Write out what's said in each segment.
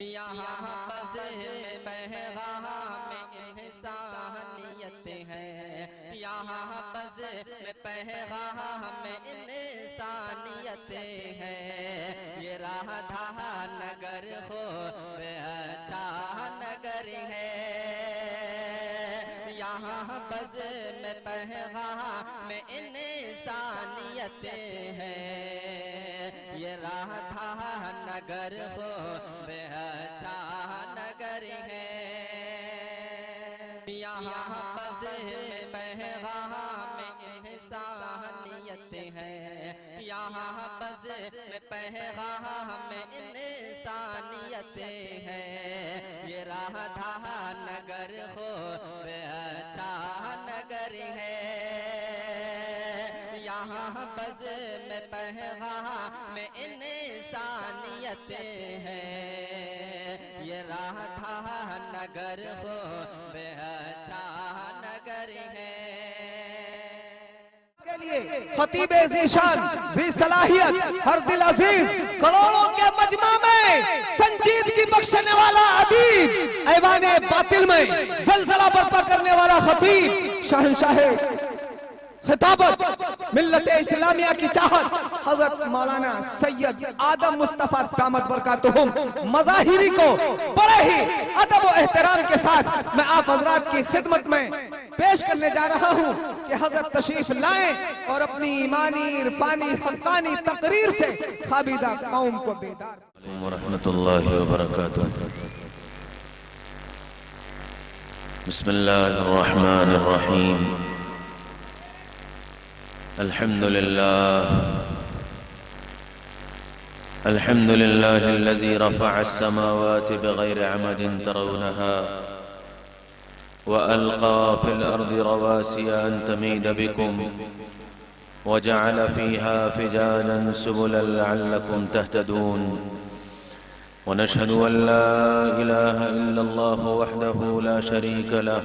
यहाँ बस पैगाम इंसानियत है, यहाँ बस पैगाम इंसानियत है। ये राधा नगर हो अच्छा नगर है, यहाँ बस पैगाम इंसानियत है। ये राधा नगर हो अच्छा नगर है, यहाँ बस पैगाम इंसानियत है, यहाँ बस पैगाम इंसानियत है। ये राधा नगर हो अच्छा नगर है, यहाँ बस पैगाम इंसानियत है। ये राधा नगर हो अच्छा नगर है। के लिए खतीब ज़ीशान ज़ी सलाहियत हर दिल अजीज करोड़ों के मजमा में संजीदगी बख्शने वाला अदीब ऐवाने बातिल में जलजला बर्पा करने वाला खतीब शहंशाह खिताबत मिल्लत इस्लामिया की चाहत हजरत मौलाना सैयद आदम मुस्तफा दामत बरकातुहुम मज़ाहिरी को बड़े ही अदब और एहतराम के साथ मैं आप हजरात की खिदमत में पेश करने जा रहा हूँ कि हजरत तशरीफ लाएं और अपनी ईमानी इरफानी हक्कानी तकरीर से खाबिदा कौम को बेदार वरहमतुल्लाहि वबरकातुहू। बिस्मिल्लाहिर रहमानिर रहीम। अल्हम्दुलिल्लाहिल्लज़ी रफ़अ अस्समावाति बिग़ैरि अमदिन तरौनहा वअल्क़ा फ़िल अर्दि रवासिया अन तमीद बिकुम वजअल फ़ीहा फ़िजाजन सुबुलन लअल्लकुम तहतदून। वनशहदु अन ला इलाहा इल्लल्लाहु वहदहु ला शरीका लह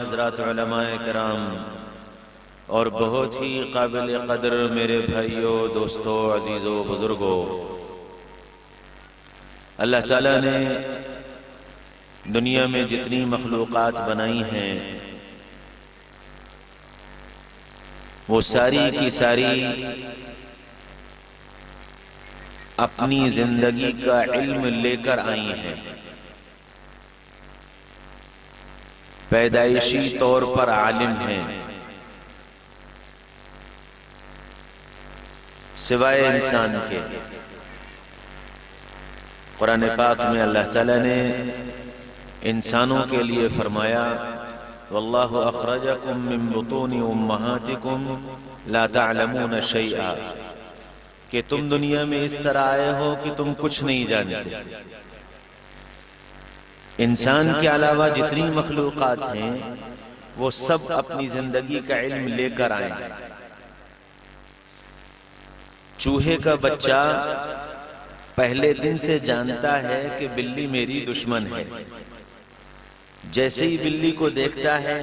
हजरात उलमाए किराम और बहुत ही काबिल कदर मेरे भाइयों, दोस्तों, अजीज़ों, बुजुर्गों, अल्लाह ताला ने दुनिया में जितनी मखलूक़ात बनाई हैं वो सारी की सारी अपनी जिंदगी का इल्म लेकर आई हैं। पैदाइशी तौर पर आलिम हैं, सिवाय इंसान के। कुरान पाक में अल्लाह ताला ने इंसानों के लिए फरमाया वल्लाहु अखरजकुम मिन बुतूनि उम्महातिकुम ला तअलमून शैआ, कि तुम दुनिया में इस तरह आए हो कि तुम कुछ नहीं जानते। इंसान के अलावा जितनी मखलूक़ात हैं वो सब अपनी जिंदगी का इल्म लेकर आए। चूहे का बच्चा पहले दिन से जानता है कि बिल्ली मेरी दुश्मन है। जैसे ही बिल्ली को देखता है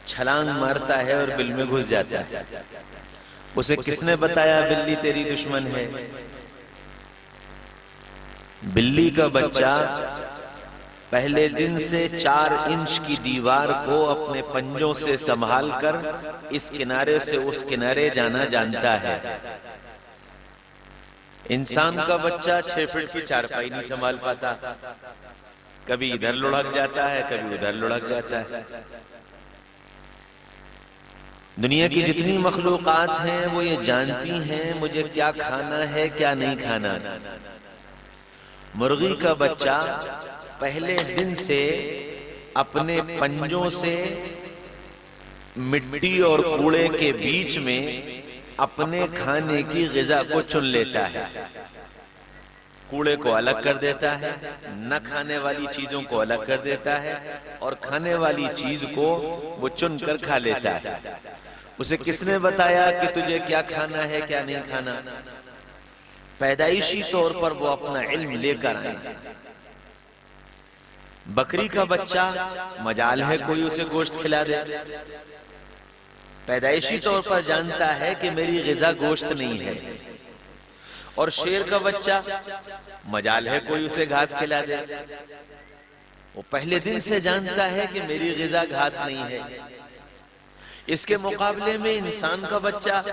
छलांग मारता है और बिल में घुस जाता है। उसे किसने बताया बिल्ली तेरी दुश्मन है? बिल्ली का बच्चा पहले दिन से 4 इंच की दीवार को अपने पंजों से संभाल कर इस किनारे से उस किनारे जाना जानता है। इंसान का बच्चा 6 फीट की चारपाई नहीं संभाल पाता, कभी इधर लुढ़क जाता है, कभी उधर लुढ़क जाता है। दुनिया की जितनी मखलूकात हैं वो ये जानती हैं मुझे क्या खाना है क्या नहीं खाना। मुर्गी का बच्चा पहले दिन से अपने पंजों से मिट्टी और कूड़े के बीच में अपने खाने की ग़िज़ा को चुन लेता है। कूड़े को अलग कर देता है, न खाने वाली चीजों को अलग कर देता है और खाने वाली चीज को वो चुन कर खा लेता है। उसे किसने बताया कि तुझे क्या खाना है क्या नहीं खाना? पैदाइशी तौर पर वो अपना इल्म लेकर आए। बकरी का बच्चा मजाल है कोई उसे गोश्त खिला दे, पैदाइशी तौर पर जानता है कि मेरी ग़िज़ा गोश्त नहीं है। और शेर का बच्चा मजाल है कोई उसे घास खिला दे, वो पहले दिन से जानता है कि मेरी ग़िज़ा घास नहीं है। इसके मुकाबले में इंसान का बच्चा,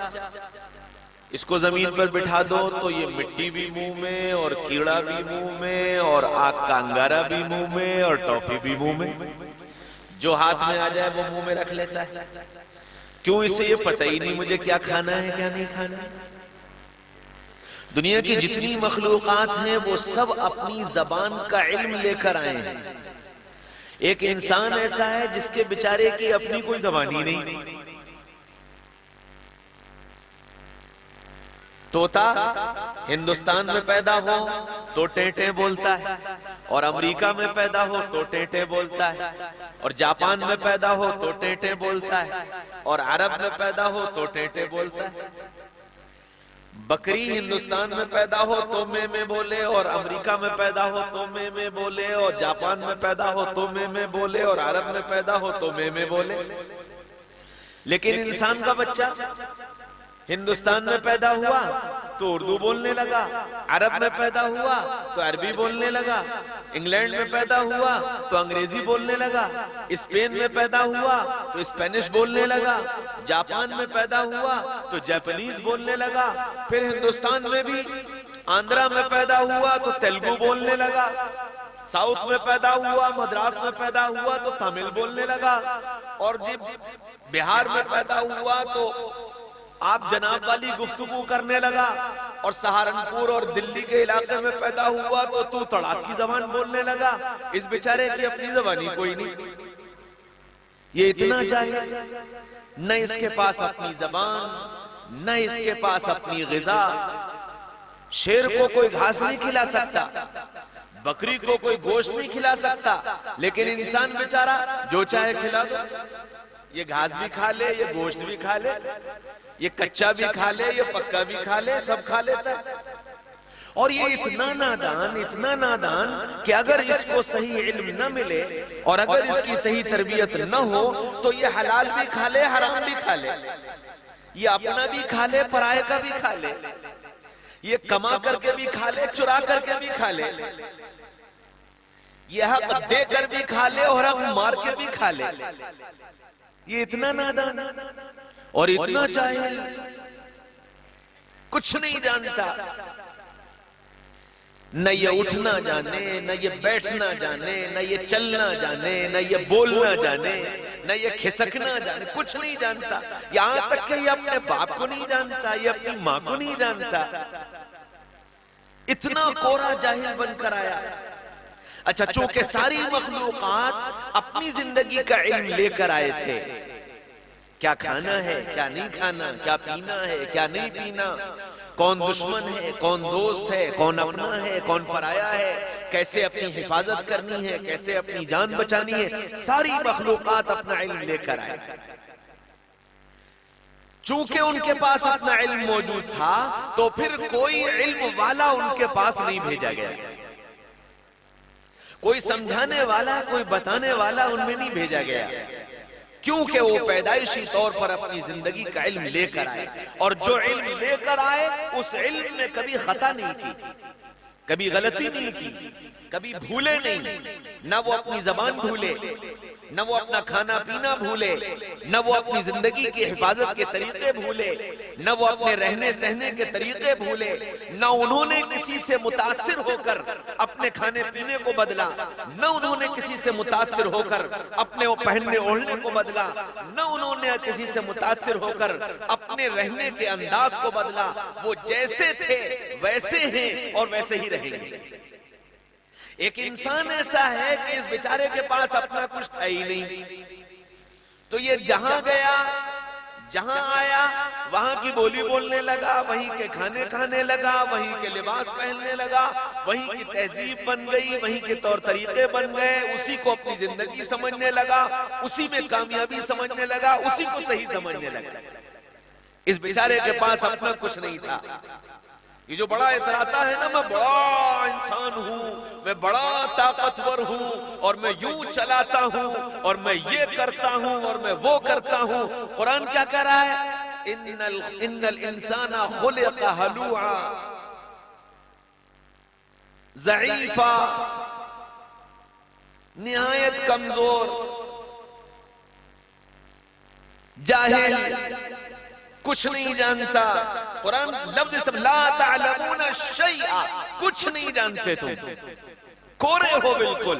इसको जमीन पर बिठा दो तो ये मिट्टी भी मुंह में और कीड़ा भी मुंह में और आग का अंगारा भी मुंह में और टॉफी भी मुंह में, जो हाथ में आ जाए वो मुंह में रख लेता है। क्यों? इसे ये पता ही नहीं मुझे क्या खाना है क्या नहीं खाना। दुनिया की जितनी मखलूकात हैं वो सब अपनी जबान का इल्म लेकर आए हैं। एक इंसान ऐसा है जिसके बेचारे की अपनी कोई जबान ही नहीं। तोता हिंदुस्तान में पैदा हो तो टेटे बोलता है, और अमेरिका में पैदा हो तो टेटे बोलता है, और जापान में पैदा हो तो टेटे बोलता है, और अरब में पैदा हो तो टेटे बोलता है। बकरी हिंदुस्तान में पैदा हो तो में बोले, और अमेरिका में पैदा हो तो में बोले, और जापान में पैदा हो तो में बोले, और अरब में पैदा हो तो में बोले। लेकिन इंसान का बच्चा हिंदुस्तान में पैदा हुआ तो उर्दू बोलने लगा, अरब में पैदा हुआ तो अरबी बोलने लगा, इंग्लैंड में पैदा हुआ तो अंग्रेजी बोलने लगा, स्पेन में पैदा हुआ तो स्पेनिश बोलने लगा, जापान में पैदा हुआ तो जापानीज बोलने लगा, फिर हिंदुस्तान में भी आंध्रा में पैदा हुआ तो तेलुगु बोलने लगा, साउथ में पैदा हुआ, मद्रास में पैदा हुआ तो तमिल बोलने लगा, और जब बिहार में पैदा हुआ तो आप जनाब वाली गुफ्तगू करने लगा, और सहारनपुर और दिल्ली के इलाके में पैदा हुआ तो तू तड़ाक की जबान बोलने लगा। इस बेचारे की अपनी जबानी कोई नहीं। ये इतना जाहिल, न इसके पास अपनी जबान न इसके पास अपनी ग़िज़ा। शेर को कोई घास नहीं खिला सकता, बकरी को कोई गोश्त नहीं खिला सकता, लेकिन इंसान बेचारा जो चाहे खिला दो। ये घास भी खा ले, ये गोश्त भी खा ले, ये कच्चा भी खा ले, ये पक्का भी खा ले, सब खा लेता है। और ये इतना नादान कि अगर इसको सही इल्म न मिले और अगर इसकी सही तरबियत न हो तो ये हलाल भी खा ले, हराम भी खा ले, ये अपना भी खा ले, पराये का भी खा ले, ये कमा करके भी खा ले, चुरा करके भी खा ले, ये हक दे कर भी खा ले और हक मार के भी खा ले। ये इतना नादान और इतना जाहिल, कुछ नहीं जानता, न ये उठना जाने, न ये बैठना जाने, न ये चलना जाने, न ये बोलना जाने, न ये खिसकना जाने, कुछ नहीं जानता। यहां तक कि ये अपने बाप को नहीं जानता, ये अपनी मां को नहीं जानता। इतना कोरा जाहिल बनकर आया। अच्छा, चूंकि सारी मखलूकात अपनी जिंदगी का इल्म लेकर आए थे, क्या खाना है क्या नहीं खाना, क्या पीना है क्या नहीं पीना, कौन दुश्मन है कौन दोस्त है, कौन अपना है कौन पराया है, कैसे अपनी हिफाजत करनी है, कैसे अपनी जान बचानी है, सारी मखलूकात अपना इल्म लेकर आए। चूंकि उनके पास अपना इल्म मौजूद था तो फिर कोई इल्म वाला उनके पास नहीं भेजा गया, कोई समझाने वाला, कोई बताने वाला उनमें नहीं भेजा गया, क्योंकि वो पैदाइशी तौर पर अपनी जिंदगी का इल्म लेकर आए, और जो इल्म लेकर आए उस इल्म में कभी खता नहीं की, कभी गलती नहीं की, कभी भूले नहीं, न वो अपनी जबान भूले, न वो अपना खाना पीना भूले, न वो अपनी जिंदगी की हिफाजत के तरीके भूले, न वो अपने रहने सहने के तरीके भूले, न उन्होंने किसी से मुतासिर होकर अपने खाने पीने को बदला, न उन्होंने किसी से मुतासिर होकर अपने वो पहनने ओढ़ने को बदला, न उन्होंने किसी से मुतासिर होकर अपने रहने के अंदाज को बदला। वो जैसे थे वैसे हैं और वैसे ही रहेंगे। एक इंसान ऐसा है कि इस बेचारे के पास अपना कुछ था ही नहीं, तो ये जहां गया, जहां आया, वहां की बोली बोलने लगा, वहीं के खाने खाने लगा, वहीं के लिबास पहनने लगा, वहीं की तहजीब बन गई, वहीं के तौर तरीके बन गए, उसी को अपनी जिंदगी समझने लगा, उसी में कामयाबी समझने लगा, उसी को सही समझने लगा। इस बेचारे के पास अपना कुछ नहीं था। ये जो बड़ा इतराता है ना, मैं बड़ा इंसान हूं, मैं बड़ा ताकतवर हूं, और मैं यूं चलाता हूं, और मैं ये करता हूं, और मैं वो करता हूं। कुरान क्या कह रहा है? इन्नल इंसाना खुलिक़ा हलूआ ज़ईफ़ा, निहायत कमजोर, जाहिल, कुछ नहीं जानता। कुरान लफ्ज़ ला तालमूना शैआ, कुछ नहीं जानते तुम, कोरे हो बिल्कुल।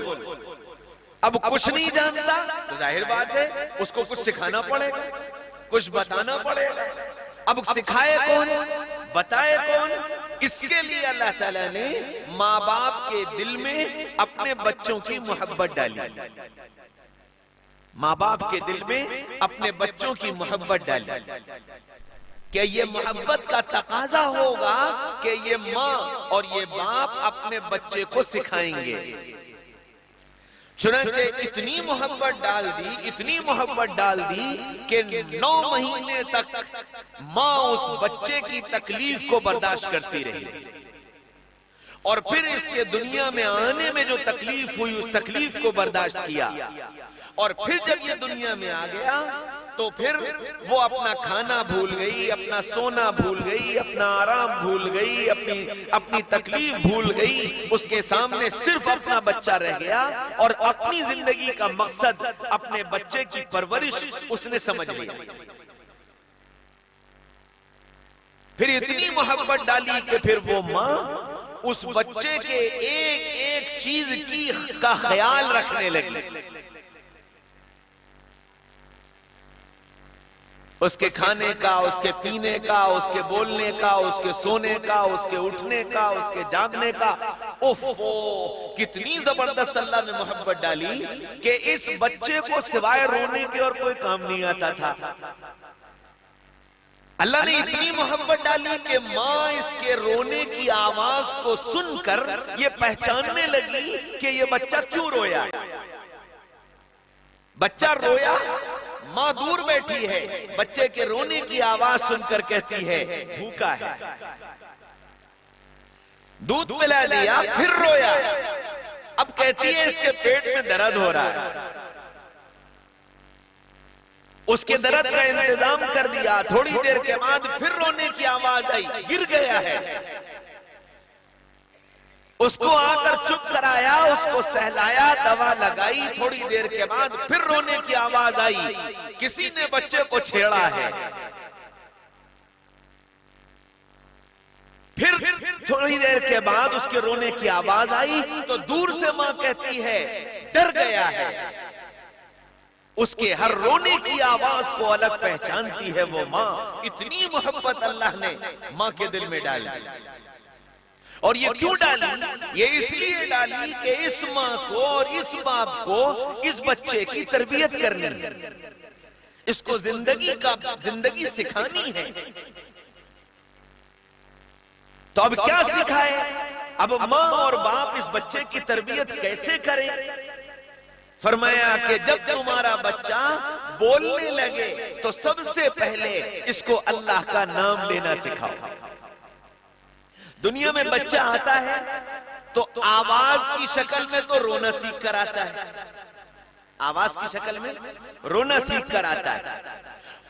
अब कुछ नहीं जानता तो जाहिर बात है उसको कुछ सिखाना पड़ेगा, कुछ बताना पड़ेगा। अब सिखाए कौन, बताए कौन? इसके लिए अल्लाह ताला ने माँ बाप के दिल में अपने बच्चों की मोहब्बत डाली, माँ बाप के दिल में अपने बच्चों की मोहब्बत डाली। क्या ये मोहब्बत का तकाजा होगा कि ये माँ और ये बाप अपने बच्चे को सिखाएंगे। चुनांचे इतनी मोहब्बत डाल दी, इतनी मोहब्बत डाल दी कि 9 महीने तक माँ उस बच्चे की तकलीफ को बर्दाश्त करती रही, और फिर इसके दुनिया में आने में जो तकलीफ हुई उस तकलीफ को बर्दाश्त किया, और फिर जब ये दुनिया में आ गया तो फिर वो अपना खाना भूल गई, अपना सोना भूल गई, अपना आराम भूल गई, अपनी तकलीफ भूल गई। उसके सामने सिर्फ अपना बच्चा रह गया, और अपनी जिंदगी का मकसद अपने बच्चे की परवरिश उसने समझ लिया। फिर इतनी मोहब्बत डाली कि फिर वो माँ उस बच्चे के एक एक चीज का ख्याल रखने लगी, उसके खाने का, उसके पीने का, उसके बोलने का, उसके सोने का, उसके उठने का, उसके जागने का। ओफो, कितनी जबरदस्त अल्लाह ने मोहब्बत डाली कि इस बच्चे को सिवाय रोने के और कोई काम नहीं आता था। अल्लाह ने इतनी मोहब्बत डाली कि माँ इसके रोने की आवाज को सुनकर ये पहचानने लगी कि ये बच्चा क्यों रोया। बच्चा रोया, माँ दूर बैठी है, बच्चे के रोने की आवाज सुनकर कहती है भूखा है। दूध पिला दिया, फिर रोया, अब कहती है इसके पेट में दर्द हो रहा है। उसके दर्द का इंतजाम कर दिया, थोड़ी देर के बाद फिर रोने की आवाज आई, गिर गया है। उसको आकर चुप कराया, उसको सहलाया, दवा लगाई। थोड़ी देर के बाद फिर रोने की आवाज आई, किसी ने बच्चे को छेड़ा है। फिर थोड़ी देर के बाद उसके रोने की आवाज आई तो दूर से मां कहती है डर गया है। उसके हर रोने की आवाज को अलग पहचानती है वो मां। इतनी मोहब्बत अल्लाह ने मां के दिल में डाली। और ये क्यों डाली? ये इसलिए डाली कि इस माँ को और इस बाप को इस बच्चे की तरबियत करनी है, इसको जिंदगी सिखानी है। तो अब क्या सिखाए? अब माँ और बाप इस बच्चे की तरबियत कैसे करें? फरमाया कि जब तुम्हारा बच्चा बोलने लगे तो सबसे पहले इसको अल्लाह का नाम लेना सिखाओ। दुनिया में बच्चा आता है तो आवाज की शक्ल में तो रोना सीख कर आता है, आवाज की शक्ल में रोना सीख कर आता है,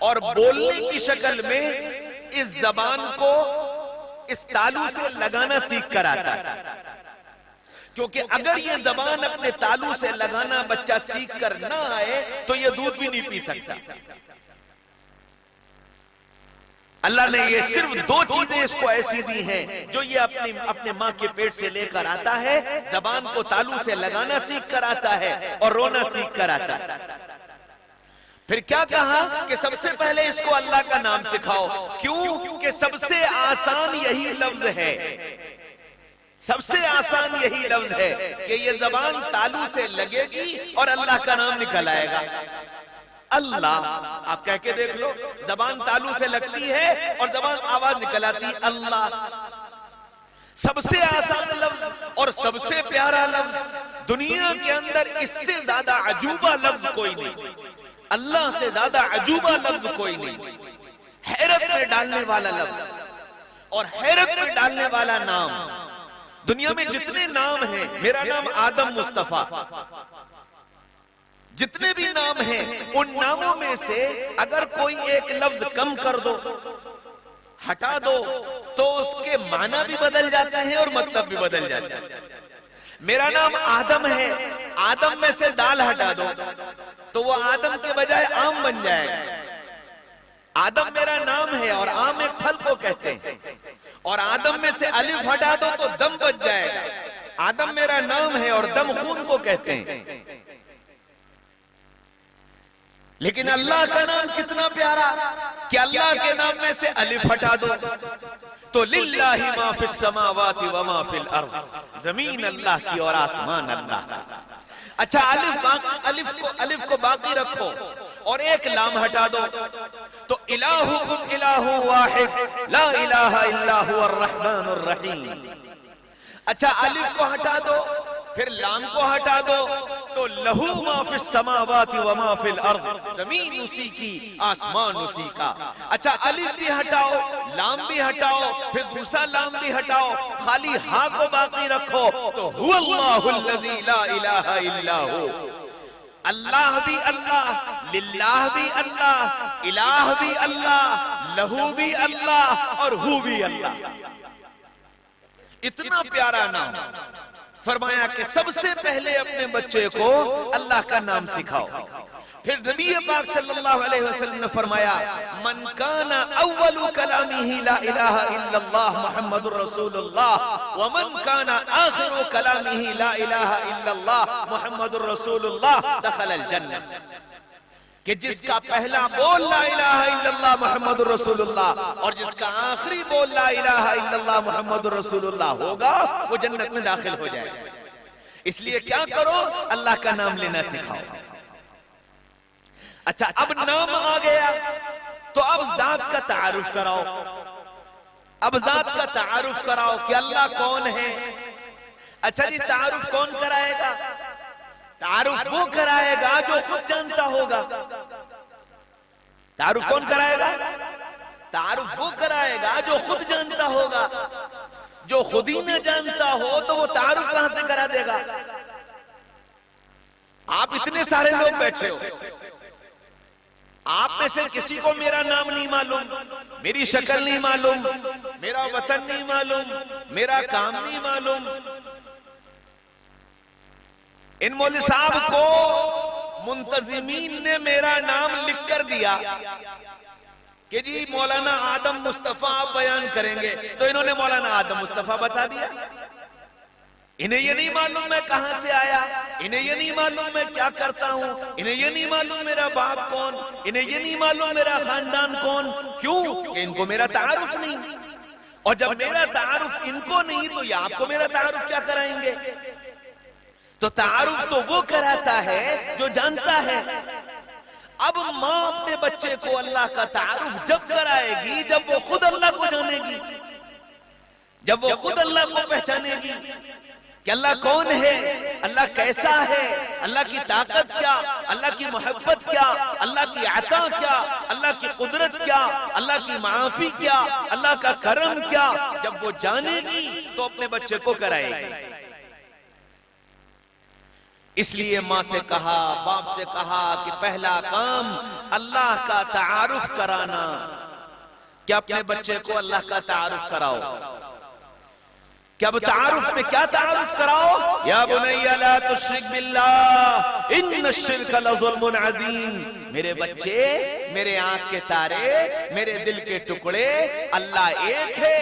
और बोलने की शक्ल में इस जबान को इस तालू से लगाना सीख कर आता है। क्योंकि अगर ये जबान अपने तालू से लगाना बच्चा सीख कर ना आए तो ये दूध भी नहीं पी सकता। अल्लाह ने ये सिर्फ दो चीजें इसको ऐसी दी हैं जो ये अपने माँ के पेट से लेकर आता है, जबान को तालू से लगाना सीख कर आता है और रोना सीख कर आता है। फिर क्या कहा कि सबसे पहले इसको अल्लाह का नाम सिखाओ। क्यों? कि सबसे आसान यही लफ्ज है, सबसे आसान यही लफ्ज है कि ये जबान तालू से लगेगी और अल्लाह का नाम निकल आएगा। अल्लाह, आप कह के देख लो, जबान तालू से लगती है और जबान आवाज निकल आती है अल्लाह। सबसे आसान लफ्ज और सबसे प्यारा लफ्ज दुनिया के अंदर, इससे ज्यादा अजूबा लफ्ज कोई नहीं, अल्लाह से ज्यादा अजूबा लफ्ज कोई नहीं। हैरत में डालने वाला लफ्ज और हैरत में डालने वाला नाम। दुनिया में जितने नाम हैं, मेरा नाम आदम मुस्तफा, जितने भी नाम हैं उन नामों में से अगर कोई एक लफ्ज कम कर दो, हटा दो, तो उसके माना भी बदल जाते हैं और मतलब भी बदल जाता है। मेरा नाम आदम है, आदम में से दाल हटा दो तो वो आदम के बजाय आम बन जाएगा। आदम मेरा नाम है और आम एक फल को कहते हैं, और आदम में से अलिफ हटा दो तो दम बच जाएगा। आदम मेरा नाम है और दम खून को कहते हैं। लेकिन अल्लाह का नाम कितना प्यारा कि अल्लाह के नाम में से अलिफ हटा दो तो लिल्लाहि मा फिस समावाति व मा फिल अर्ज़, जमीन अल्लाह की और आसमान अल्लाह का। अच्छा, अलिफ को बाकी रखो और एक लाम हटा दो तो इलाहुकुम इलाहु वाहिद ला इलाहा इल्ला हुवर रहमानुर रहीम। अच्छा, अलिफ को हटा दो, फिर लाम को हटा दो तो लहू मा फिस समावाति व मा फिल अर्ज़, जमीन उसी की, आसमान उसी का। अच्छा, अलिफ भी हटाओ, लाम भी हटाओ, फिर दूसरा लाम भी हटाओ, खाली हा को बाकी रखो तो हुवल्लाहुल्लज़ी ला इलाहा इल्ला हु। अल्लाह भी अल्लाह, लिल्लाह भी अल्लाह, इलाह भी अल्लाह, लहू भी अल्लाह और हु भी अल्लाह। इतना प्यारा नाम। फरमाया कि सबसे पहले अपने बच्चे को अल्लाह का नाम सिखाओ। फिर नबी पाक सल्लल्लाहु अलैहि वसल्लम ने फरमाया, मन काना अव्वलु कलामिही ला इलाहा इल्लल्लाह मुहम्मदुर रसूलुल्लाह व मन काना आखिरु कलामिही ला इलाहा इल्लल्लाह मुहम्मदुर रसूलुल्लाह दखलल जन्नह। कि जिसका पहला बोल ला इलाहा इल्लल्लाह मुहम्मदुर रसूलुल्लाह और जिसका आखिरी बोल ला इलाहा इल्लल्लाह मुहम्मदुर रसूलुल्लाह होगा, वो जन्नत में दाखिल हो जाएगा। इसलिए क्या करो, अल्लाह का नाम लेना सिखाओ। अच्छा, अब नाम आ गया तो अब जात का तारुफ कराओ। अब जात का तारुफ कराओ कि अल्लाह कौन है। अच्छा जी, तारुफ कौन कराएगा? तारुफ वो कराएगा जो खुद जानता होगा। तारुफ कौन कराएगा? तारुफ वो कराएगा जो खुद जानता होगा। जो खुद ही न जानता हो तो वो तारुफ कहां से करा देगा? आप इतने सारे लोग बैठे हो, आप में से किसी को मेरा नाम नहीं मालूम, मेरी शक्ल नहीं मालूम, मेरा वतन नहीं मालूम, मेरा काम नहीं मालूम। इन मौलवी साहब को मुंतजिमीन ने मेरा नाम लिख कर दिया कि जी मौलाना आदम मुस्तफा आप बयान करेंगे, तो इन्होंने मौलाना आदम मुस्तफा बता दिया। इन्हें ये नहीं मालूम मैं कहां से आया, इन्हें ये नहीं मालूम मैं क्या करता हूं, इन्हें ये नहीं मालूम मेरा बाप कौन, इन्हें ये नहीं मालूम मेरा खानदान कौन। क्यों? कि इनको मेरा तारुफ नहीं। और जब मेरा तारुफ इनको नहीं तो ये आपको मेरा तारुफ क्या कराएंगे? तो तारुफ तो वो कराता है जो जानता है। अब माँ अपने बच्चे को अल्लाह का तारुफ जब कराएगी जब वो खुद अल्लाह को जानेगी, जब वो खुद अल्लाह को पहचानेगी कि अल्लाह कौन है, अल्लाह कैसा है, अल्लाह की ताकत क्या, अल्लाह की मोहब्बत क्या, अल्लाह की अता क्या, अल्लाह की कुदरत क्या, अल्लाह की माफी क्या, अल्लाह का करम क्या, जब वो जानेगी तो अपने बच्चे को कराएगी। इसलिए माँ से कहा, बाप से कहा कि पहला काम अल्लाह का तारुफ कराना, कि अपने बच्चे को अल्लाह का तारुफ कराओ। क्या तारुफ में क्या तारुफ कराओ? या बुनैया ला तुश्रिक बिल्लाह इन्नश्शिर्क लज़ुल्मुन अज़ीम। मेरे बच्चे, मेरे आंख के तारे, मेरे दिल के टुकड़े, अल्लाह एक है,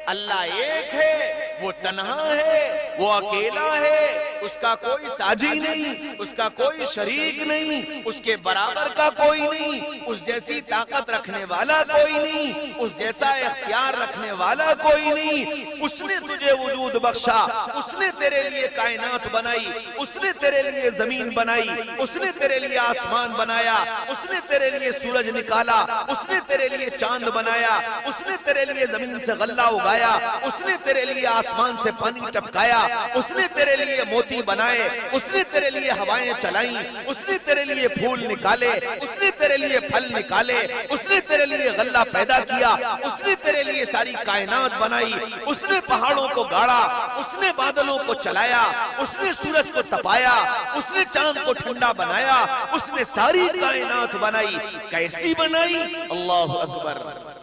अल्लाह एक है, वो तन्हा है, वो अकेला है, उसका कोई साजी नहीं, उसका कोई शरीक नहीं, उसके बराबर का कोई नहीं, उस जैसी ताकत रखने वाला कोई नहीं, उस जैसा इख्तियार रखने वाला कोई नहीं। उसने तुझे वजूद बख्शा, उसने तेरे लिए कायनात बनाई, उसने तेरे लिए जमीन बनाई, उसने तेरे लिए आसमान बनाया, उसने तेरे लिए सूरज निकाला, उसने तेरे लिए चांद बनाया, उसने तेरे लिए जमीन से गल्ला उगाया, उसने तेरे लिए आसमान से पानी टपकाया, उसने तेरे लिए मोती बनाए, उसने तेरे लिए हवाएं चलाई, उसने तेरे लिए फूल निकाले, उसने तेरे लिए फल निकाले, उसने तेरे लिए गल्ला पैदा किया, उसने तेरे लिए सारी कायनात बनाई, उसने पहाड़ों को गाड़ा, उसने बादलों को चलाया, उसने सूरज को तपाया, उसने चांद को ठंडा बनाया, उसने सारी कायनात बनाई। कैसी बनाई? अल्लाहु अकबर।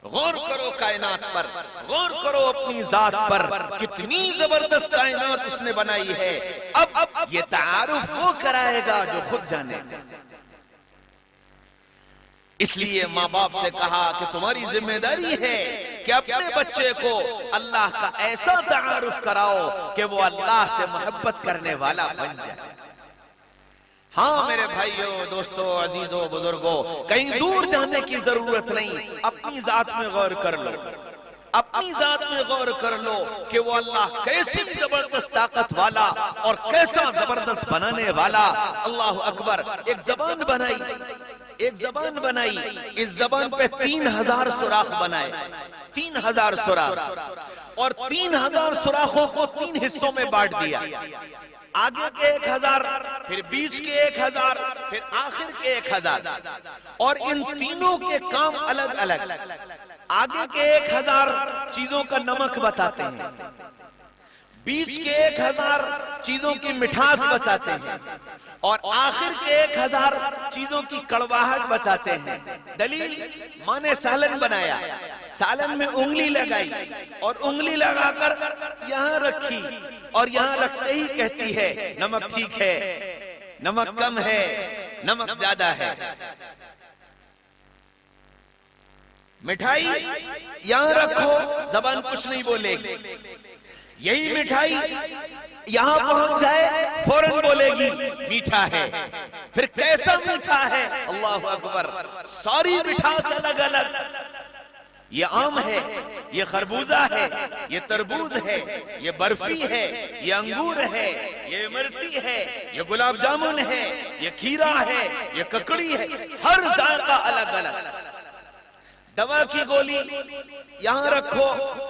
गौर करो कायनात पर, गौर करो अपनी जात पर, कितनी जबरदस्त कायनात उसने बनाई है। अब ये तारुफ वो कराएगा जो खुद जाने। इसलिए माँ बाप से कहा कि तुम्हारी जिम्मेदारी है कि अपने बच्चे को अल्लाह का ऐसा तारुफ कराओ कि वो अल्लाह से मोहब्बत करने वाला बन जाए। हाँ मेरे भाइयों, दोस्तों, अजीजों, बुजुर्गों, कहीं दूर जाने की जरूरत नहीं। अपनी जात में गौर कर लो, अपनी जात में गौर कर लो कि वो अल्लाह कैसी जबरदस्त ताकत वाला और कैसा जबरदस्त बनाने वाला। अल्लाह अकबर। एक जबान बनाई, एक जबान बनाई, इस जबान पे 3000 सुराख बनाए, 3000 सुराख, और 3000 सुराखों को 3 हिस्सों में बांट दिया। आगे के 1000, फिर बीच के 1000, फिर आखिर के 1000, और इन तीनों के काम अलग अलग। आगे के 1000 चीजों का नमक बताते हैं, बीच के 1000 चीजों की मिठास बताते हैं, और आखिर के 1000 चीजों की कड़वाहट बताते हैं। दलील, माँ ने सालन बनाया, सालन में उंगली लगाई और उंगली लगाकर यहाँ रखी, और यहाँ रखते ही कहती है नमक ठीक है, नमक कम है, नमक ज्यादा है। मिठाई यहाँ रखो, जबान कुछ नहीं बोलेगी। यही मिठाई यहाँ पहुंच जाए, फौरन बोलेगी मीठा है। फिर कैसा मीठा है? अल्लाहु अकबर। सारी मिठास अलग अलग। ये आम है, ये खरबूजा है, ये तरबूज है, ये बर्फी है, ये अंगूर है, ये इमरती है, ये गुलाब जामुन है, ये खीरा है, ये ककड़ी है। हर जायका अलग अलग। दवा की गोली यहाँ रखो,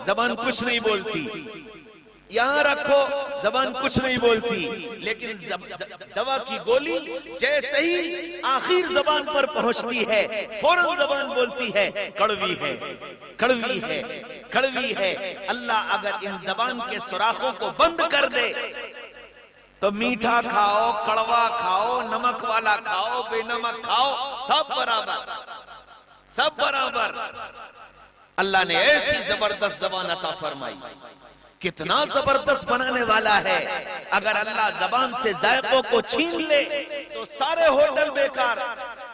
जबान कुछ नहीं बोलती, यहाँ रखो, जबान कुछ नहीं बोलती, लेकिन दवा की गोली जैसे ही आखिर जबान पर पहुंचती है, फौरन जबान बोलती है कड़वी है, कड़वी है, कड़वी है। अल्लाह अगर इन जबान के सुराखों को बंद कर दे तो मीठा खाओ, कड़वा खाओ, नमक वाला खाओ, बेनमक खाओ, सब बराबर, सब बराबर। अल्लाह ने ऐसी जबरदस्त जबान अता फरमाई। कितना जबरदस्त बनाने वाला है। अगर अल्लाह जबान से जायकों को छीन ले तो सारे होटल बेकार,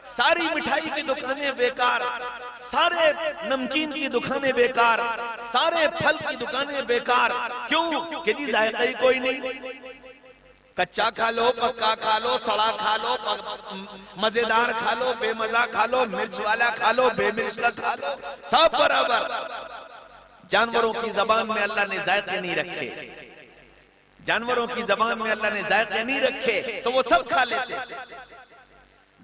सारी मिठाई की दुकानें बेकार, सारे नमकीन की दुकानें बेकार, सारे फल की दुकानें बेकार। क्यों? कि जी जायका ही कोई नहीं। कच्चा खा लो, पक्का खा लो, सड़ा खा लो, मजेदार खा लो, बेमजा खा लो, मिर्च वाला खा लो, बेमिर्च का खा लो, सब बराबर। जानवरों की जबान में अल्लाह ने जायके नहीं रखे, जानवरों की जबान में अल्लाह ने जायके नहीं रखे तो वो सब खा लेते।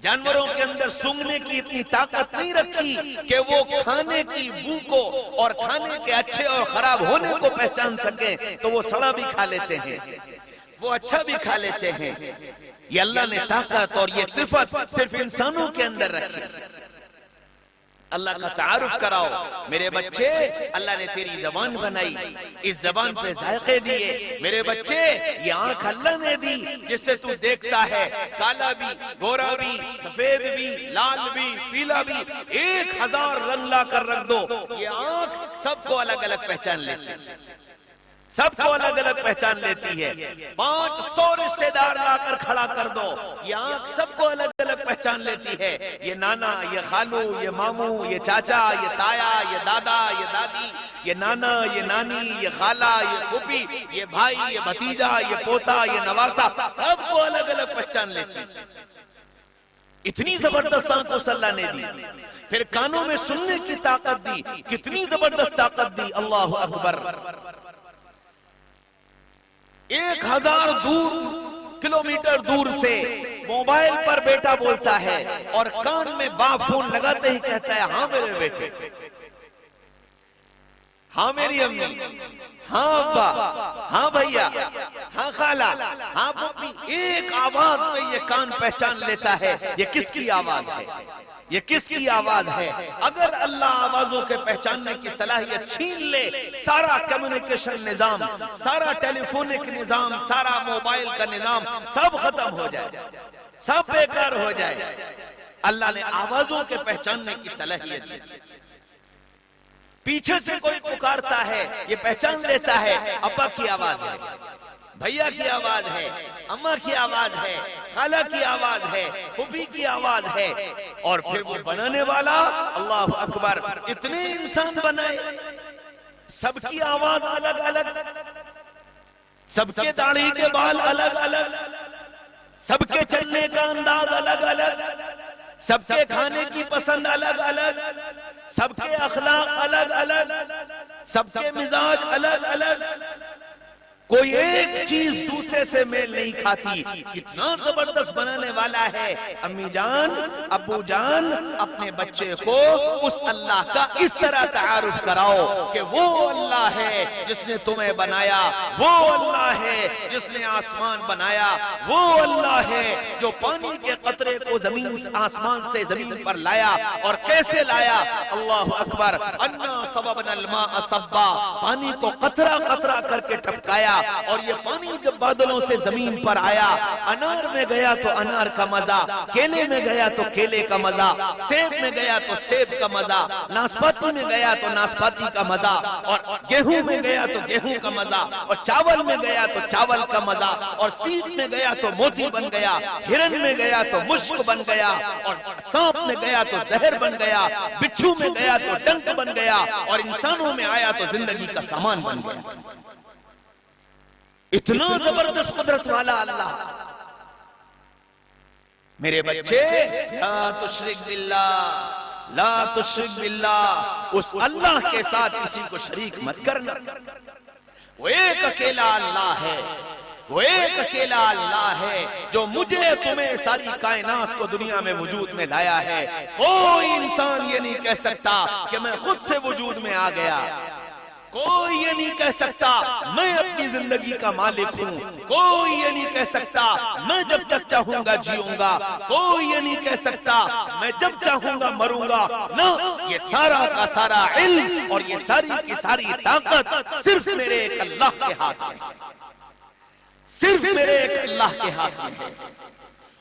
जानवरों के अंदर सूंघने की इतनी ताकत नहीं रखी कि वो खाने की बू को और खाने के अच्छे और खराब होने को पहचान सके, तो वो सड़ा भी खा लेते हैं, वो अच्छा भी खा लेते हैं। ये अल्लाह ने ताकत और ये सिफत सिर्फ इंसानों के अंदर रखी। अल्लाह का तारुफ कराओ। मेरे बच्चे, अल्लाह ने तेरी जबान बनाई, इस जबान पे जायके दिए। मेरे बच्चे, ये आंख अल्लाह ने दी जिससे तू देखता है, काला भी, गोरा भी, सफेद भी, लाल भी, पीला भी, 1000 रंग ला कर रख दो, ये आंख सबको अलग अलग पहचान लेती है, सबको अलग अलग पहचान लेती है। 500 रिश्तेदार लाकर खड़ा कर दो, ये आंख सबको अलग अलग पहचान लेती है। ये नाना, ये खालू, ये मामू, ये चाचा, ये ताया, ये दादा, ये दादी, ये नाना, ये नानी, ये खाला, ये फूफी, ये भाई, ये भतीजा, ये पोता, ये नवासा, सबको अलग अलग पहचान लेती है। इतनी जबरदस्त आंख उस अल्लाह ने दी। फिर कानों में सुनने की ताकत दी, कितनी जबरदस्त ताकत दी। अल्लाह अकबर। 1000 किलोमीटर दूर से मोबाइल पर बेटा बोलता है और कान में बाप फोन लगाते ही कहता है, हाँ मेरे बेटे, हाँ मेरी अम्मी, हाँ अब्बा, हाँ भैया, हाँ खाला, हाँ पप्पी। एक आवाज में ये कान पहचान लेता है ये किसकी आवाज है, ये किसकी आवाज है। अगर अल्लाह आवाजों के पहचानने की सलाहियत छीन ले, सारा कम्युनिकेशन निजाम, सारा टेलीफोनिक निजाम, सारा मोबाइल का निजाम सब खत्म हो जाए, सब बेकार हो जाए। अल्लाह ने आवाजों के पहचानने की सलाहियत दी। पीछे से कोई पुकारता है, ये पहचान लेता है, अब्बा की आवाज है, भैया की आवाज है, अम्मा की आवाज है, खाला की आवाज है, फूफी की आवाज है। और फिर वो बनाने वाला, अल्लाह अकबर, इतने इंसान बनाए, सबकी आवाज अलग अलग, सबके दाढ़ी के बाल अलग अलग, सबके चलने का अंदाज अलग अलग, सबके खाने की पसंद अलग अलग, सबके अखलाक अलग अलग, सबके मिजाज अलग अलग, कोई एक चीज दूसरे से मेल नहीं खाती। कितना जबरदस्त बनाने वाला है। अम्मी जान, अब्बू जान, अपने बच्चे को उस अल्लाह का इस तरह तारुफ कराओ कि वो अल्लाह है जिसने तुम्हें बनाया, वो अल्लाह है जिसने आसमान बनाया, वो अल्लाह है जो पानी के कतरे को जमीन आसमान से जमीन पर लाया। और कैसे लाया? अल्लाह अकबर। अन्ना सबबनल माअ सब्बा, पानी को कतरा कतरा करके टपकाया और ये पानी जब बादलों से जमीन पर आया, अनार में गया तो अनार का मजा, केले में गया तो केले का मजा, सेब में गया तो सेब का मजा, नाशपाती में गया तो नाशपाती का मजा, और गेहूं में गया तो गेहूं का मजा, और चावल में गया तो चावल का मजा, और सीप में गया तो मोती बन गया, हिरन में गया तो मुश्क बन गया, और सांप में गया तो जहर बन गया, बिच्छू में गया तो डंक बन गया, और इंसानों में आया तो जिंदगी का सामान बन गया। इतना जबरदस्त कुदरत वाला अल्लाह। मेरे बच्चे, ला तुश्रिक बिल्लाह, ला तुश्रिक बिल्लाह, उस अल्लाह के साथ किसी को शरीक मत करना। वो एक अकेला अल्लाह है, वो एक अकेला अल्लाह है जो मुझे तुम्हें सारी कायनात को दुनिया में वजूद में लाया है। कोई इंसान ये नहीं कह सकता कि मैं खुद से वजूद में आ गया। कोई ये नहीं कह सकता मैं अपनी जिंदगी का मालिक हूँ। कोई ये नहीं कह सकता मैं जब तक चाहूंगा जीऊंगा। कोई ये नहीं कह सकता मैं जब चाहूंगा मरूंगा। ना, ये सारा का सारा इल्म और ये सारी की सारी ताकत सिर्फ मेरे एक अल्लाह के हाथ में, सिर्फ मेरे एक अल्लाह के हाथ में है।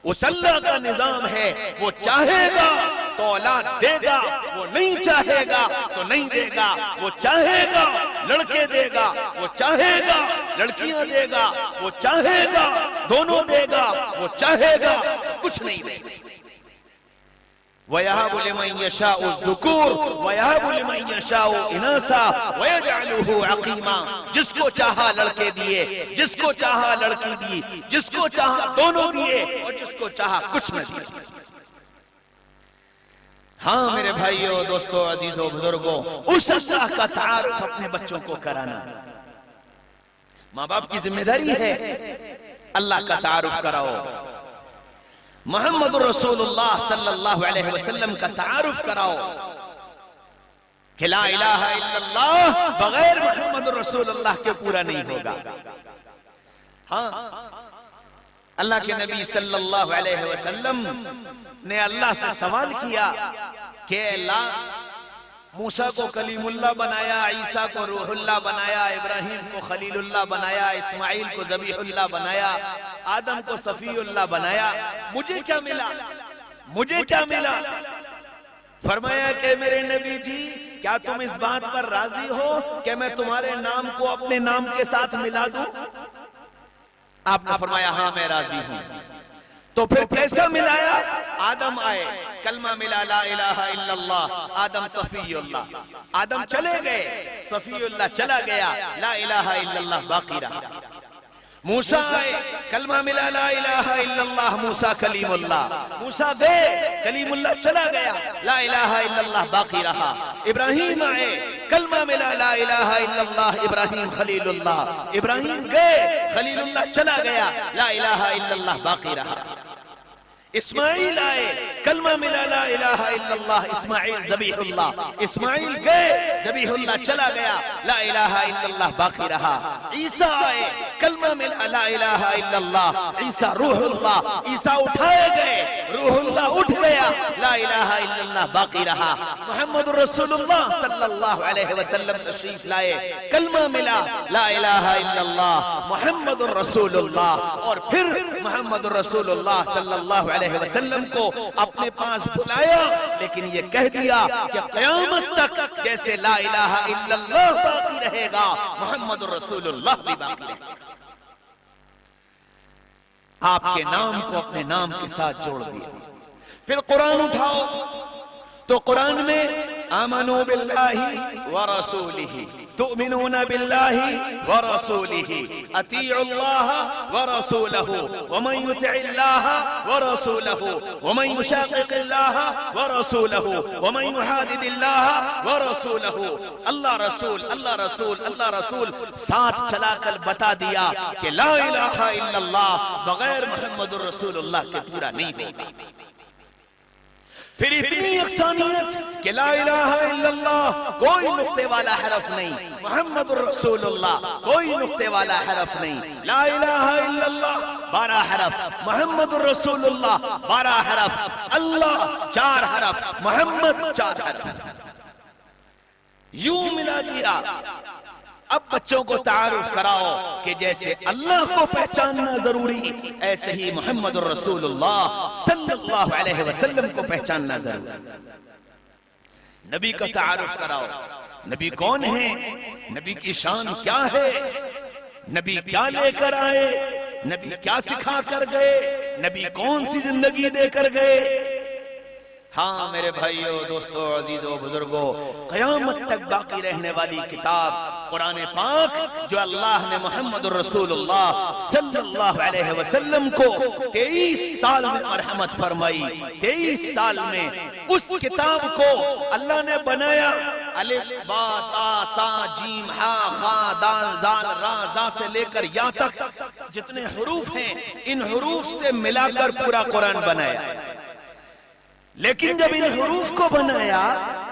उस अल्लाह का निजाम है, वो चाहेगा तो औलाद देगा, वो नहीं चाहेगा तो नहीं देगा। वो चाहेगा लड़के देगा, वो चाहेगा लड़कियां देगा, वो चाहेगा दोनों देगा, वो चाहेगा कुछ नहीं देगा। वयहबु लिमन यशाउ ज़ुकूर वयहबु लिमन यशाउ इनासा वयजअलुहु अक़ीमा। जिसको चाहा लड़के दिए, जिसको चाहा लड़की दी, जिसको चाहा दोनों दिए, और जिसको चाहा कुछ न दिए। हाँ मेरे भाइयों, दोस्तों, अजीजों, बुजुर्गों, उस अल्लाह का तारुफ अपने बच्चों को कराना माँ बाप की जिम्मेदारी है। अल्लाह का तारुफ कराओ। मोहम्मद रसूलुल्लाह सल्लल्लाहु अलैहि वसल्लम का तारुफ कराओ कि ला इलाहा इल्लल्लाह बगैर मोहम्मद रसूलुल्लाह के पूरा नहीं होगा। हाँ, अल्लाह के नबी सल्लल्लाहु अलैहि वसल्लम ने अल्लाह से सवाल किया कि अल्लाह, मूसा को कलीमुल्लाह बनाया, ईसा को रूहुल्लाह बनाया, इब्राहिम को खलीलुल्लाह बनाया, इस्माइल को ज़बीहुल्लाह बनाया, आदम को सफीउल्लाह बनाया, मुझे क्या मिला? मुझे क्या मिला? फरमाया कि मेरे नबी जी, क्या तुम इस बात पर राजी हो कि मैं तुम्हारे नाम को अपने नाम के साथ मिला दूं? आपने फरमाया हाँ मैं राजी हूं। तो फिर कैसा मिलाया? आदम आए, कलमा मिला ला इलाहा इल्लल्लाह, आदम सफीउल्लाह, आदम चले गए, सफीउल्लाह चला गया, ला इलाहा इल्लल्लाह बाकी रहा। मूसा आए, कलमा मिला ला इलाहा इल्लल्लाह, मूसा कलीमुल्लाह, मूसा गए, कलीमुल्लाह चला गया, ला इलाहा इल्लल्लाह बाकी रहा। इब्राहिम आए, कलमा मिला ला इलाहा इल्लल्लाह, इब्राहिम खलीलुल्लाह, इब्राहिम गए, खलीलुल्लाह चला गया, ला इलाहा इल्लल्लाह बाकी रहा। इस्माइल आए, कलमा मिला ला इलाहा इल्लल्लाह, इस्माइल ज़बीहुल्लाह, इस्माइल गए, ज़बीहुल्लाह चला गया, ला इलाहा इल्लल्लाह बाकी रहा। ईसा आए, कलमा मिला ला इलाहा इल्लल्लाह, ईसा रूहुल्लाह, ईसा उठाए गए, रूहुल्लाह उठ गया, ला इलाहा इल्लल्लाह बाकी रहा। मोहम्मद रसूलुल्लाह सल्लल्लाहु अलैहि वसल्लम तशरीफ लाए, कलमा मिला ला इलाहा इल्लल्लाह, मोहम्मद रसूलुल्लाह, और फिर मोहम्मद रसूलुल्लाह सल्लल्लाहु अलैहि वसल्लम को अपने पास बुलाया, लेकिन ये कह दिया कि क़यामत तक जैसे ला इलाहा इल्लल्लाह बाकी रहेगा, मोहम्मद रसूलुल्लाह भी बाकी रहेगा। आपके नाम को अपने नाम के साथ जोड़ दिया। फिर कुरान उठाओ तो कुरान में आमनू बिल्लाहि व रसूलिही, तुमिनून बिल्लाहि व रसूलिही, अतीउल्लाह व रसूलहु, व मन युतिइल्लाह व रसूलहु, व मन युशाक़िक़िल्लाह व रसूलहु, व मन युहादिदिल्लाह व रसूलहु। अल्लाह रसूल, अल्लाह रसूल, अल्लाह रसूल साथ चलाकर बता दिया कि ला इलाहा इल्लल्लाह बगैर मोहम्मद रसूलुल्लाह के पूरा नहीं होगा। फिर इतनी यकसानियत कि ला इलाहा इल्लल्लाह कोई नुक्ते वाला हरफ नहीं, मोहम्मद रसूलुल्लाह कोई नुक्ते वाला हरफ नहीं, ला इलाहा इल्लल्लाह 12 हरफ, मोहम्मद रसूलुल्लाह 12 हरफ, अल्लाह 4 हरफ, मोहम्मद 4 हरफ, यूं मिला दिया। अब बच्चों को तारुफ कराओ कि जैसे अल्लाह को पहचानना जरूरी, ऐसे ही मोहम्मद रसूलुल्लाह सल्लल्लाहु अलैहि वसल्लम को पहचानना जरूरी। नबी का तारुफ कराओ, नबी कौन है, नबी की शान क्या है, नबी क्या लेकर आए, नबी क्या सिखा कर गए, नबी कौन सी जिंदगी देकर गए। हाँ मेरे भाइयों, दोस्तों, अजीजों, बुजुर्गों, क़यामत तक बाकी रहने वाली किताब कुरान पाक, जो अल्लाह ने मोहम्मद रसूलुल्लाह सल्लल्लाहु अलैहि वसल्लम को 23 साल में मरहमत फरमाई, 23 साल में उस किताब को अल्लाह ने बनाया। अलिफ बा ता सा जीम हा खा दाल जाल रा जा से लेकर या तक जितने हुरूफ हैं, इन हुरूफ से मिलाकर पूरा कुरान बनाया। लेकिन जब इन हुरूफ को बनाया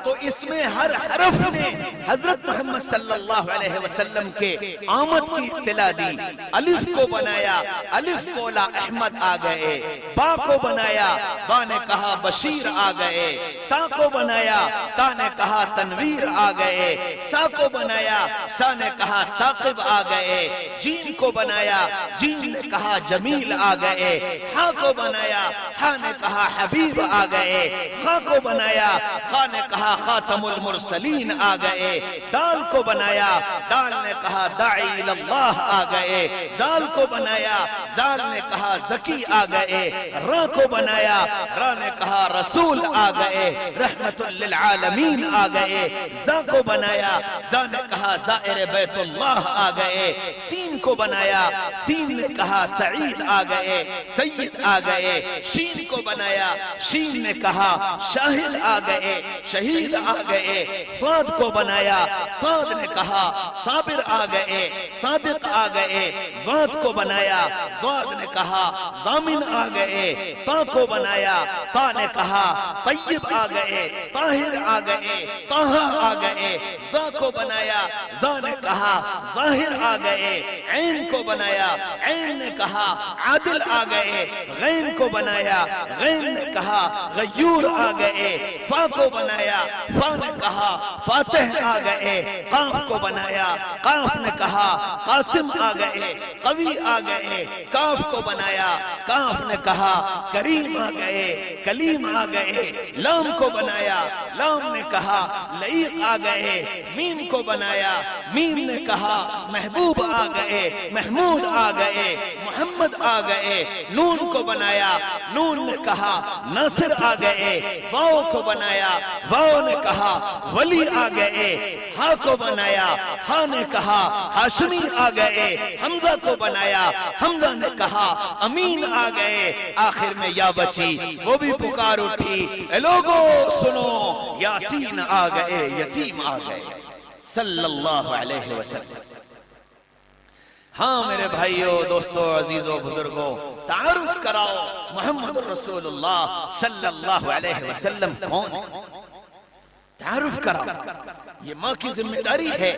तो इसमें हर हरफ ने हजरत मोहम्मद सल्लल्लाहु अलैहि वसल्लम के आमद की इत्तला दी। अलिफ को बनाया, अलिफ बोला अहमद आ गए, बा को बनाया, बा ने कहा बशीर आ गए, ता को बनाया, ता ने कहा तनवीर आ गए, सा को बनाया, सा ने कहा साकिब आ गए, जीन को बनाया, जीन ने कहा जमील आ गए, हा को बनाया, हा ने कहा हबीब आ गए, खा को बनाया, खा ने कहा खातमुल मुरसलीन आ गए, दाल को बनाया, दाल ने कहा दाई इल्लाह आ गए, जाल को बनाया, जाल ने कहा जकी आ गए, रा को बनाया, रा ने कहा रसूल आ गए, रहमतुल लिल आलमीन आ गए, जा को बनाया, जा ने कहा ज़ाइर बैतुल्लाह आ गए, सीन को बनाया, सीन ने कहा सईद आ गए, सैयद आ गए, शीन को बनाया, शीन ने कहा शाहिद आ गए, शहीद सईद आ गए, साद को बनाया, साद ने कहा साबिर आ गए, सादिक आ गए, ज़ात को बनाया, ज़ाद ने कहा ज़ामिन आ गए, ता को बनाया, ता ने कहा तय्यब आ गए, ताहिर आ गए, ताहा आ गए, ज़ा को बनाया, ज़ा ने कहा ज़ाहिर आ गए, ऐन को बनाया, ऐन ने कहा आदिल आ गए, गैन को बनाया, गैन ने कहा गयूर आ गए, फा को बनाया, फा ने कहा फातिह आ गए, काफ को बनाया, काफ ने कहा कासिम आ गए, कवी आ गए, काफ को बनाया, काफ ने कहा करीम आ गए, कलीम आ गए, लाम को बनाया, लाम ने कहा लईक आ गए, मीम को बनाया, मीम ने कहा महबूब आ गए, महमूद आ गए, मोहम्मद आ गए, नून को बनाया, नून ने कहा नासिर आ गए, वाओ को बनाया, वाओ ने कहा वली आ गए, हा को बनाया, हा ने कहा हाशमी आ गए, हमजा को बनाया, हमजा ने कहा अमीन आ गए, आखिर में या बची वो भी पुकार उठी, ए लोगो सुनो यासीन आ गए, यतीम आ गए, सल्लल्लाहु अलैहि वसल्लम। हाँ मेरे भाइयों, दोस्तों, अजीजों, बुजुर्गों, तारुफ कराओ मोहम्मद रसूलुल्लाह सल्लल्लाहु अलैहि वसल्लम कौन है, तारुफ कराओ, ये माँ की जिम्मेदारी है।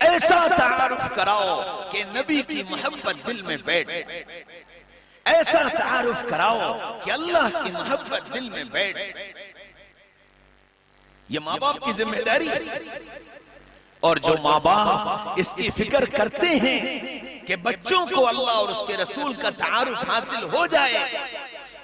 ऐसा तारुफ कराओ कि नबी की मोहब्बत दिल में बैठ, ऐसा तारुफ कराओ कि अल्लाह की मोहब्बत दिल में बैठ। ये माँ बाप की जिम्मेदारी है। और जो माँ बाप इसकी फिक्र करते हैं कि बच्चों को अल्लाह और उसके रसूल का तारुफ हासिल हो जाए,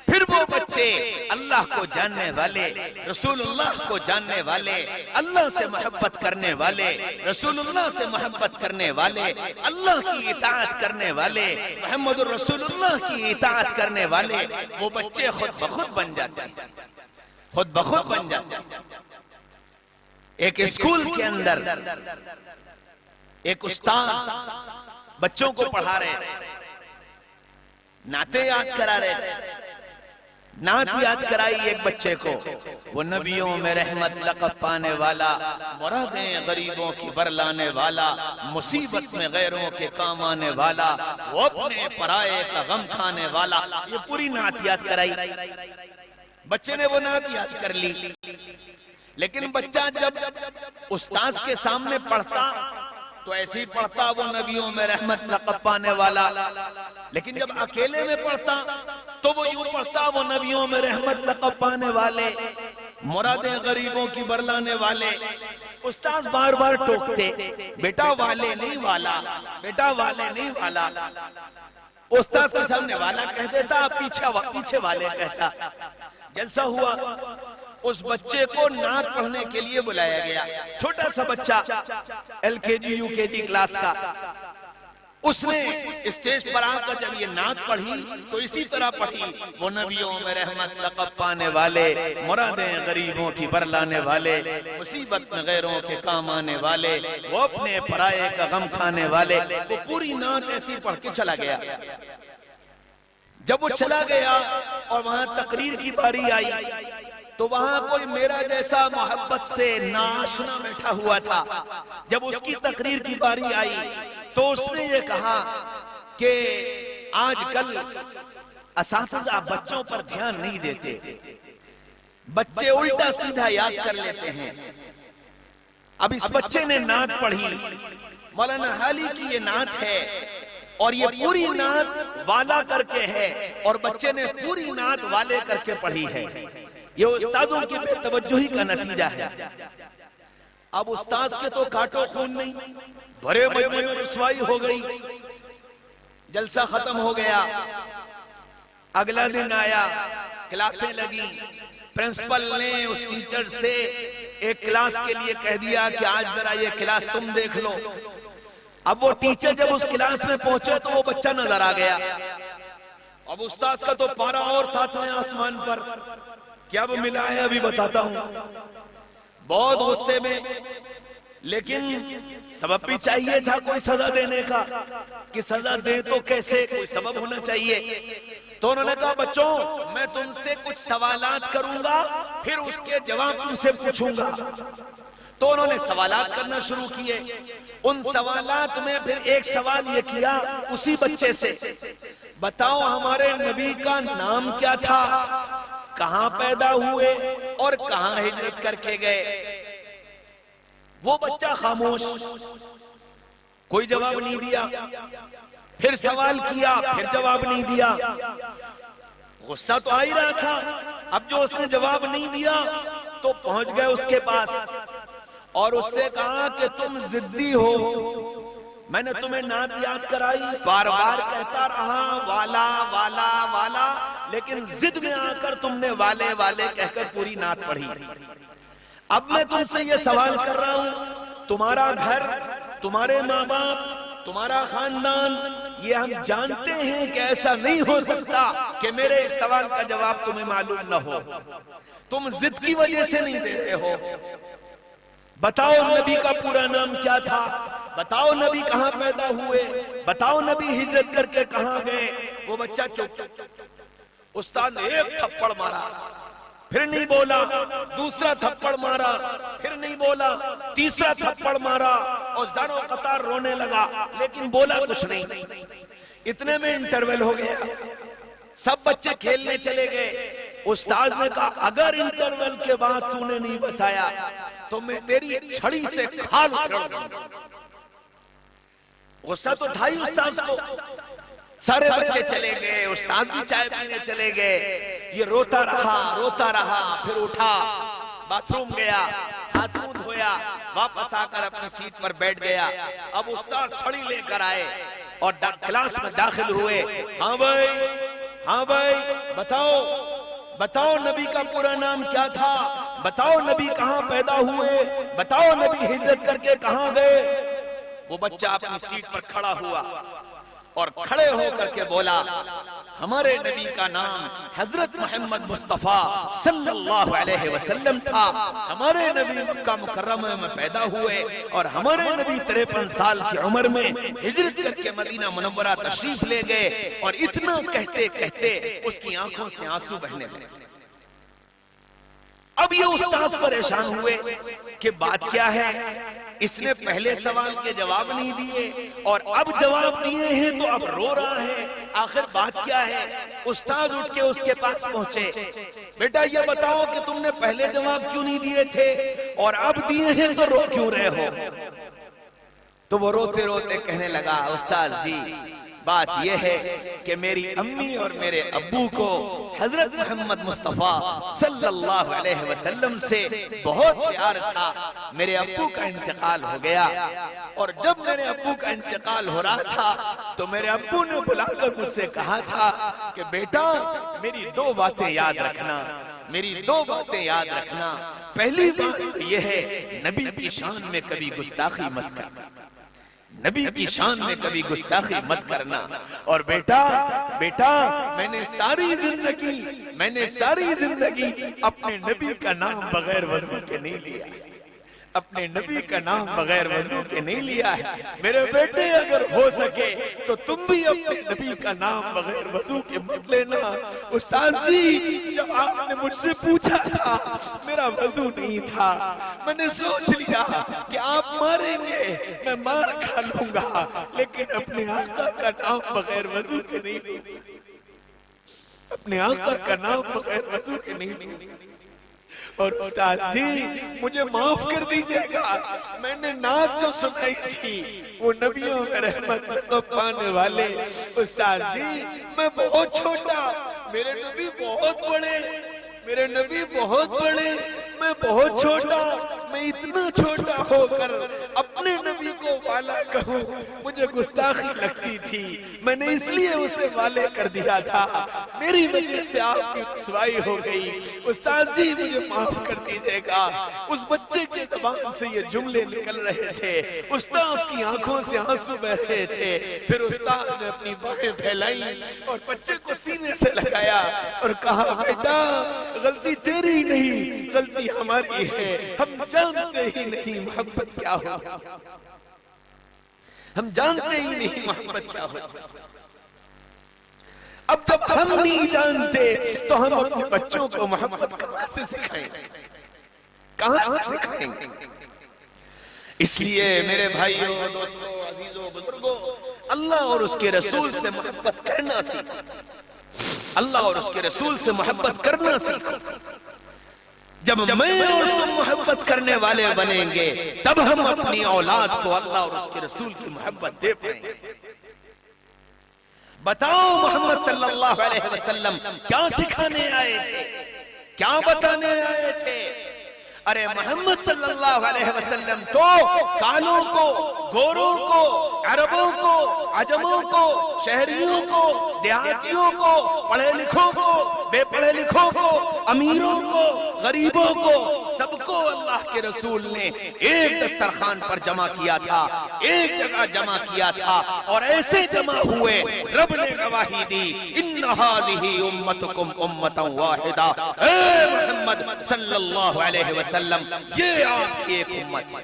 फिर वो बच्चे अल्लाह को जानने वाले, रसूलुल्लाह को जानने वाले, अल्लाह से मोहब्बत करने वाले, रसूलुल्लाह से मोहब्बत करने वाले, अल्लाह की इताअत करने वाले, मोहम्मद रसूलुल्लाह की इताअत करने वाले, वो बच्चे खुद ब खुद बन जाते हैं, खुद ब खुद बन जाते हैं। एक स्कूल के अंदर एक उस्ताद बच्चों को पढ़ा रहे थे, नाते याद करा रहे थे, नात याद कराई एक बच्चे को, वो नबियों में रहमत लक़ब पाने वाला, मुरादें गरीबों की बरलाने वाला, मुसीबत में गैरों के काम आने वाला, वो अपने पराये का गम खाने वाला, ये पूरी नात याद कराई। बच्चे ने वो नात याद कर ली, लेकिन बच्चा जब उस्ताद के सामने पढ़ता तो ऐसे ही पढ़ता, वो नबियों में रहमत लक़ब पाने वाला, लेकिन जब अकेले में पढ़ता तो वो यूं पढ़ता, वो नबियों में रहमत लक़ब पाने वाले, मुरादें गरीबों की बरलाने वाले। उस्ताद बार बार टोकते, बेटा वाले नहीं वाला, बेटा वाले नहीं वाला। उस्ताद के सामने वाला कह देता, पीछे वाले कहता। जलसा हुआ, उस बच्चे को नात पढ़ने के लिए बुलाया गया, छोटा सा बच्चा LKG UKG क्लास का। उसने स्टेज पर आकर जब ये नात पढ़ी तो इसी तरह पढ़ी, वो नबियों में रहमत लक़ब पाने वाले, मुरादें गरीबों की बरलाने वाले, मुसीबत में गैरों के काम आने वाले, वो अपने पराये का गम खाने वाले। वो पूरी नात ऐसी पढ़ के चला गया। जब वो चला गया और वहां तकरीर की बारी आई तो वहां कोई मेरा जैसा मोहब्बत से नाशना बैठा हुआ था। जब उसकी तकरीर की बारी आई तो उसने ये कहा कि आजकल असातिज़ा बच्चों पर ध्यान नहीं देते, बच्चे उल्टा सीधा याद कर लेते हैं। अब इस बच्चे ने नात पढ़ी, मौलाना हाली की ये नात है और ये पूरी नात वाला करके है, और बच्चे ने पूरी नात वाले करके पढ़ी है। ये उस्तादों की बेतवज्जोही का नतीजा है। अब उस्ताद के तो काटो खून नहीं, भरे मजमे में रुसवाई हो गई। जलसा खत्म हो गया, अगला दिन आया, क्लासें लगी। प्रिंसिपल ने उस टीचर से एक क्लास के लिए कह दिया कि आज जरा ये क्लास तुम देख लो। अब वो टीचर जब उस क्लास में पहुंचे तो वो बच्चा नजर आ गया। अब उस्ताद का तो पारा और सातवें आसमान पर। क्या वो मिला है अभी बताता हूं। बहुत गुस्से में, लेकिन सबब भी चाहिए था कोई सजा देने का, कि सजा दे तो कैसे, कोई सबब होना चाहिए। तो उन्होंने कहा बच्चों मैं तुमसे कुछ सवालात करूंगा, फिर उसके जवाब तुमसे पूछूंगा। तो उन्होंने सवालात करना शुरू किए। उन सवालात में फिर एक सवाल ये किया उसी बच्चे से, बताओ हमारे नबी का नाम क्या था, कहां पैदा हुए और कहां हिजरत करके गए। वो बच्चा खामोश, कोई जवाब नहीं दिया। फिर सवाल किया, फिर जवाब नहीं दिया। गुस्सा तो आ ही रहा था। अब जो उसने जवाब नहीं दिया तो पहुंच गए उसके पास और उससे कहा कि तुम जिद्दी हो, मैंने तुम्हें नात याद कराई, बार बार कहता रहा वाला वाला वाला, लेकिन जिद में आकर तुमने वाले वाले कहकर पूरी नात पढ़ी। अब मैं तुमसे ये सवाल कर रहा हूं, तुम्हारा घर, तुम्हारे माँ बाप, तुम्हारा खानदान, ये हम जानते हैं कि ऐसा नहीं हो सकता कि मेरे इस सवाल का जवाब तुम्हें मालूम न हो। तुम जिद की वजह से नहीं देते हो। बताओ नबी का पूरा नाम क्या था, बताओ नबी कहां पैदा हुए, बताओ नबी हिजरत करके कहां गए। वो बच्चा चुप। उस्ताद ने एक थप्पड़ मारा, फिर नहीं बोला, दूसरा थप्पड़ मारा, फिर नहीं बोला, तीसरा थप्पड़ मारा और ज़रो कतार रोने लगा, लेकिन बोला कुछ नहीं। इतने में इंटरवल हो गया, सब बच्चे खेलने चले गए। उस्ताद ने कहा अगर इंटरवल के बाद तूने नहीं बताया तो मैं तेरी छड़ी से खाल उखाड़ूंगा। गुस्सा तो था ही उस्ताद को। सारे बच्चे चले गए, उस्ताद भी चाय पीने चले गए। ये रोता रहा, फिर उठा, बाथरूम गया, हाथ मुंह धोया, वापस आकर अपनी सीट पर बैठ गया। अब उस्ताद छड़ी लेकर आए और क्लास में दाखिल हुए। हाँ भाई बताओ नबी का पूरा नाम क्या था, बताओ नबी कहां पैदा हुए, बताओ नबी हिजरत करके कहां गए। वो बच्चा अपनी सीट पर खड़ा हुआ और खड़े होकर के बोला हमारे नबी का नाम हजरत मोहम्मद मुस्तफा सल्लल्लाहु अलैहि वसल्लम था। हमारे नबी मक्का मुकर्रमा में पैदा हुए और हमारे नबी 53 साल की उम्र में हिजरत करके मदीना मुनव्वरा तशरीफ ले गए। और इतना कहते कहते उसकी आंखों से आंसू बहने लगे। अब ये उस्ताद परेशान हुए कि बात क्या है, इसने पहले सवाल के जवाब नहीं दिए और अब जवाब दिए हैं तो अब रो रहा है, आखिर बात क्या है। उस्ताद उठ के उसके पास पहुंचे, बेटा ये बताओ कि तुमने पहले जवाब क्यों नहीं दिए थे और अब दिए हैं तो रो क्यों रहे हो। तो वो रोते रोते कहने लगा उस्ताद जी बात यह है कि मेरी अम्मी और मेरे अब्बू को हजरत मोहम्मद मुस्तफा सल्लल्लाहु अलैहि वसल्लम से बहुत प्यार था। मेरे अब्बू का इंतकाल हो गया और जब मेरे अब्बू का इंतकाल हो रहा था तो मेरे अब्बू ने बुलाकर मुझसे कहा था कि बेटा मेरी दो बातें याद रखना, मेरी दो बातें याद रखना। पहली बात यह है नबी की शान में कभी गुस्ताखी मत करना, नबी की शान में कभी गुस्ताखी मत करना। और बेटा मैंने सारी जिंदगी अपने नबी का नाम बगैर वजू के नहीं लिया, अपने नबी का नाम बगैर वजू के नहीं लिया है। मेरे बेटे अगर हो सके तो तुम भी अपने नबी का नाम बगैर वजू के मत लेना। उस्ताद जी जब आपने मुझसे पूछा था मेरा वजू नहीं था, मैंने सोच लिया कि आप मारेंगे मैं मार खा लूंगा, लेकिन अपने आका का नाम बगैर वजू के नहीं, अपने आका का नाम बगैर वजू के नहीं। और उस्ताद जी मुझे माफ कर दीजिएगा, मैंने नात जो सुनाई थी वो नबियों में रहमत को पाने वाले। उस्ताद जी मैं बहुत छोटा, मेरे नबी बहुत बड़े, मेरे नबी बहुत बड़े, मैं बहुत छोटा, मैं इतना छोटा होकर अपने नबी को वाला कहूँ मुझे गुस्ताखी लगती थी, मैंने इसलिए उसे वाले कर दिया था, मेरी वजह से आपकी रुसवाई हो गई। उस्ताद जी मुझे माफ कर दीजिएगा। उस बच्चे के ज़बान से ये जुमले निकल रहे थे, उस्ताद की आंखों से आंसू बह रहे थे। फिर उस्ताद ने अपनी बाहें फैलाई और बच्चे को सीने से लगाया और कहा बेटा गलती तेरी नहीं, गलती हमारी है, हम जानते ही नहीं मोहब्बत क्या हो, हम जानते ही नहीं मोहब्बत क्या हो। अब जब हम नहीं जानते तो हम अपने बच्चों को मोहब्बत कहां से सिखाएंगे, कहां से सिखाएंगे? इसलिए मेरे भाइयों, दोस्तों, अजीजों, बुजुर्गों, अल्लाह और उसके रसूल से मोहब्बत करना सीखो। अल्लाह और उसके रसूल से मोहब्बत करना सीखो। जब मैं और तुम मोहब्बत करने वाले बनेंगे तब हम अपनी औलाद को अल्लाह और उसके रसूल की मोहब्बत दे पाएंगे। बताओ मोहम्मद सल्लल्लाहु अलैहि वसल्लम क्या सिखाने आए थे, क्या बताने आए थे? अरे मोहम्मद सल्लल्लाहु अलैहि वसल्लम तो कालों को, गोरों को, अरबों को, अजमों को, शहरियों को, देहातियों को, पढ़े लिखों को, बेपढ़े लिखों को, अमीरों को, गरीबों को, सबको अल्लाह के रसूल ने एक दस्तरखान पर जमा किया था, एक जगह जमा किया था। और ऐसे जमा हुए, रब ने गवाही दी, इन्ना हाज़िही उम्मतुकुम उम्मतन वाहिदा। ए मोहम्मद सल्लल्लाहु अलैहि वसल्लम, ये आपकी एक उम्मत है।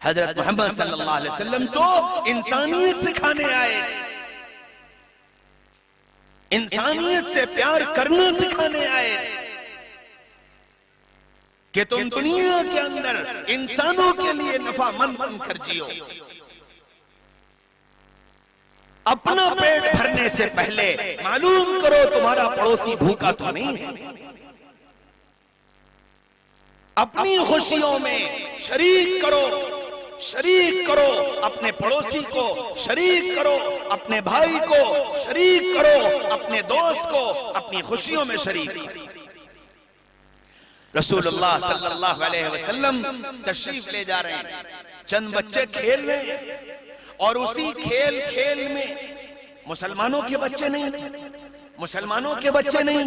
हजरत मोहम्मद सल्लल्लाहु अलैहि वसल्लम तो इंसानियत सिखाने आए थे, इंसानियत से प्यार करना सिखाने आए थे कि तुम दुनिया के अंदर इंसानों के लिए नफामंद बनकर जियो। अपना पेट भरने से पहले मालूम करो तुम्हारा पड़ोसी भूखा तो नहीं है। अपनी खुशियों में शरीक करो, शरीक करो अपने पड़ोसी को, शरीक करो अपने भाई को, शरीक करो अपने दोस्त को, अपनी खुशियों में शरीक करो। रसूलुल्लाह सल्लल्लाहु अलैहि वसल्लम तशरीफ ले जा रहे हैं, चंद बच्चे खेल रहे हैं और उसी खेल में मुसलमानों के बच्चे नहीं, मुसलमानों के बच्चे नहीं,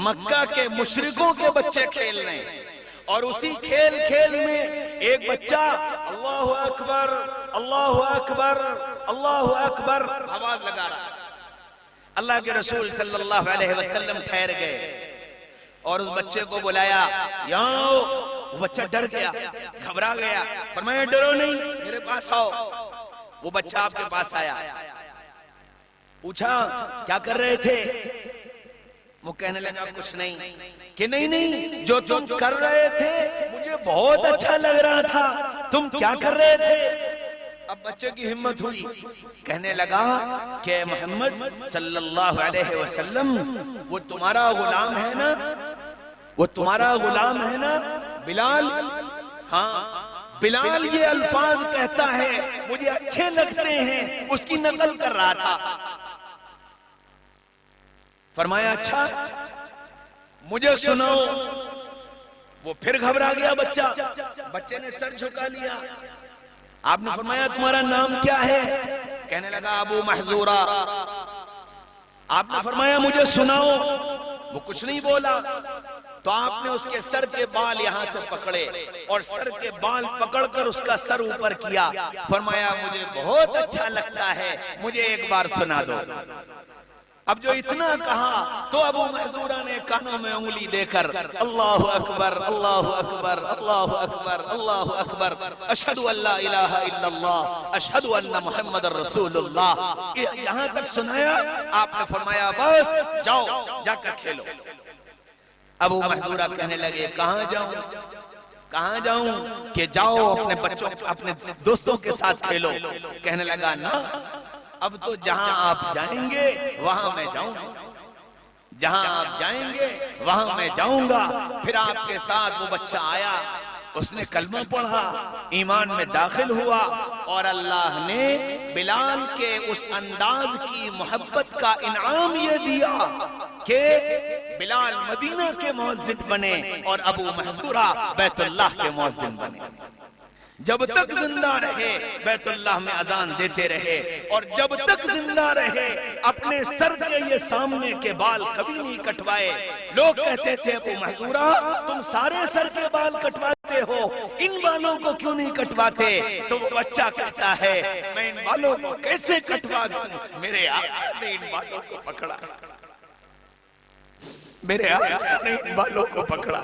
मक्का के मुशरिकों के बच्चे खेल रहे हैं। और उसी खेल में एक बच्चा अल्लाहु अकबर, अल्लाहु अकबर, अल्लाहु अकबर आवाज लगा रहा। अल्लाह के रसूल सल्लल्लाहु अलैहि वसल्लम ठहर गए और उस बच्चे को बुलाया, यहाँ आओ। वो बच्चा डर गया, घबरा गया। फरमाया डरो नहीं, मेरे पास आओ। वो बच्चा आपके पास आया, पूछा क्या कर रहे थे? वो कहने लगा कुछ नहीं। कि नहीं, जो तुम कर रहे थे मुझे बहुत अच्छा लग रहा था, तुम क्या कर रहे थे? अब बच्चे की हिम्मत हुई, कहने लगा कि मोहम्मद सल्लल्लाहु अलैहि वसल्लम वो तुम्हारा गुलाम है ना, वो तुम्हारा गुलाम है ना बिलाल। हाँ, बिलाल ये अल्फाज कहता है, मुझे अच्छे लगते हैं, उसकी नकल कर रहा था। फरमाया अच्छा मुझे सुनाओ। वो फिर घबरा गया बच्चा, बच्चे ने सर झुका लिया। आपने फरमाया तुम्हारा नाम क्या है? कहने लगा अबू महजूरा। आपने फरमाया मुझे सुनाओ। वो कुछ नहीं बोला। तो आपने उसके सर के बाल यहां से पकड़े और सर के बाल पकड़कर उसका सर ऊपर किया। फरमाया मुझे बहुत अच्छा लगता है, मुझे एक बार सुना दो। अब जो इतना कहा तो अबू महजूरा ने कानों में उंगली देकर अल्लाहु अकबर, अल्लाहु अकबर, अल्लाहु अकबर, अल्लाहु अकबर, अशहदु अल्ला इलाहा इल्लल्लाह, अशहदु अन्ना मुहम्मदुर रसूलुल्लाह, यहां तक सुनाया। आपने फरमाया बस जाओ, जाकर खेलो। अबू महजूरा कहने लगे कहां जाऊं, कहां जाऊं? कि जाओ अपने बच्चों, अपने दोस्तों के साथ खेलो। कहने लगा ना, अब तो जहां आप जाएंगे वहां मैं जाऊंगा, जहां आप जाएंगे वहां मैं जाऊंगा। फिर आपके साथ वो बच्चा आया, उसने कलमा पढ़ा, ईमान में दाखिल हुआ और अल्लाह ने बिलाल के उस अंदाज की मोहब्बत का इनाम ये दिया कि बिलाल मदीना के मुअज्जिन बने और अबू महजूरा बैतुल्लाह के मुअज्जिन बने। जब तक जिंदा रहे बैतुल्लाह में अजान देते रहे और जब तक जिंदा रहे अपने सर के ये सामने के बाल कभी नहीं कटवाए। लोग कहते थे अबू महजूरा तुम सारे सर के बाल कटवाते हो, इन बालों को क्यों नहीं कटवाते? तो वो बच्चा कहता है मैं इन बालों को कैसे कटवा दूं, मेरे आका ने इन बालों को पकड़ा, मेरे आका ने इन बालों को पकड़ा।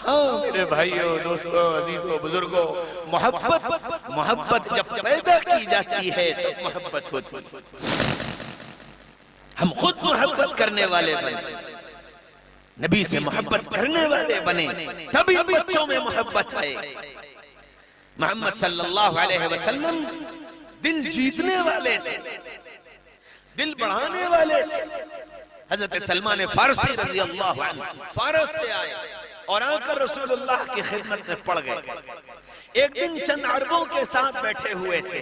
हाँ मेरे भाइयों, दोस्तों, अजीजों, बुजुर्गों, मोहब्बत जब पैदा की जाती है तो मोहब्बत होती है। हम खुद मोहब्बत करने वाले बने, नबी से मोहब्बत करने वाले बने, तभी बच्चों में मोहब्बत आए। मोहम्मद सल्लल्लाहु अलैहि वसल्लम दिल जीतने वाले थे, दिल बढ़ाने वाले थे। हजरत सलमान फारसी रजी अल्लाह अन्हु फारस से आए और आकर रसूलुल्लाह की खिदमत में पड़ गए। एक दिन चंद अरबों के साथ बैठे हुए थे,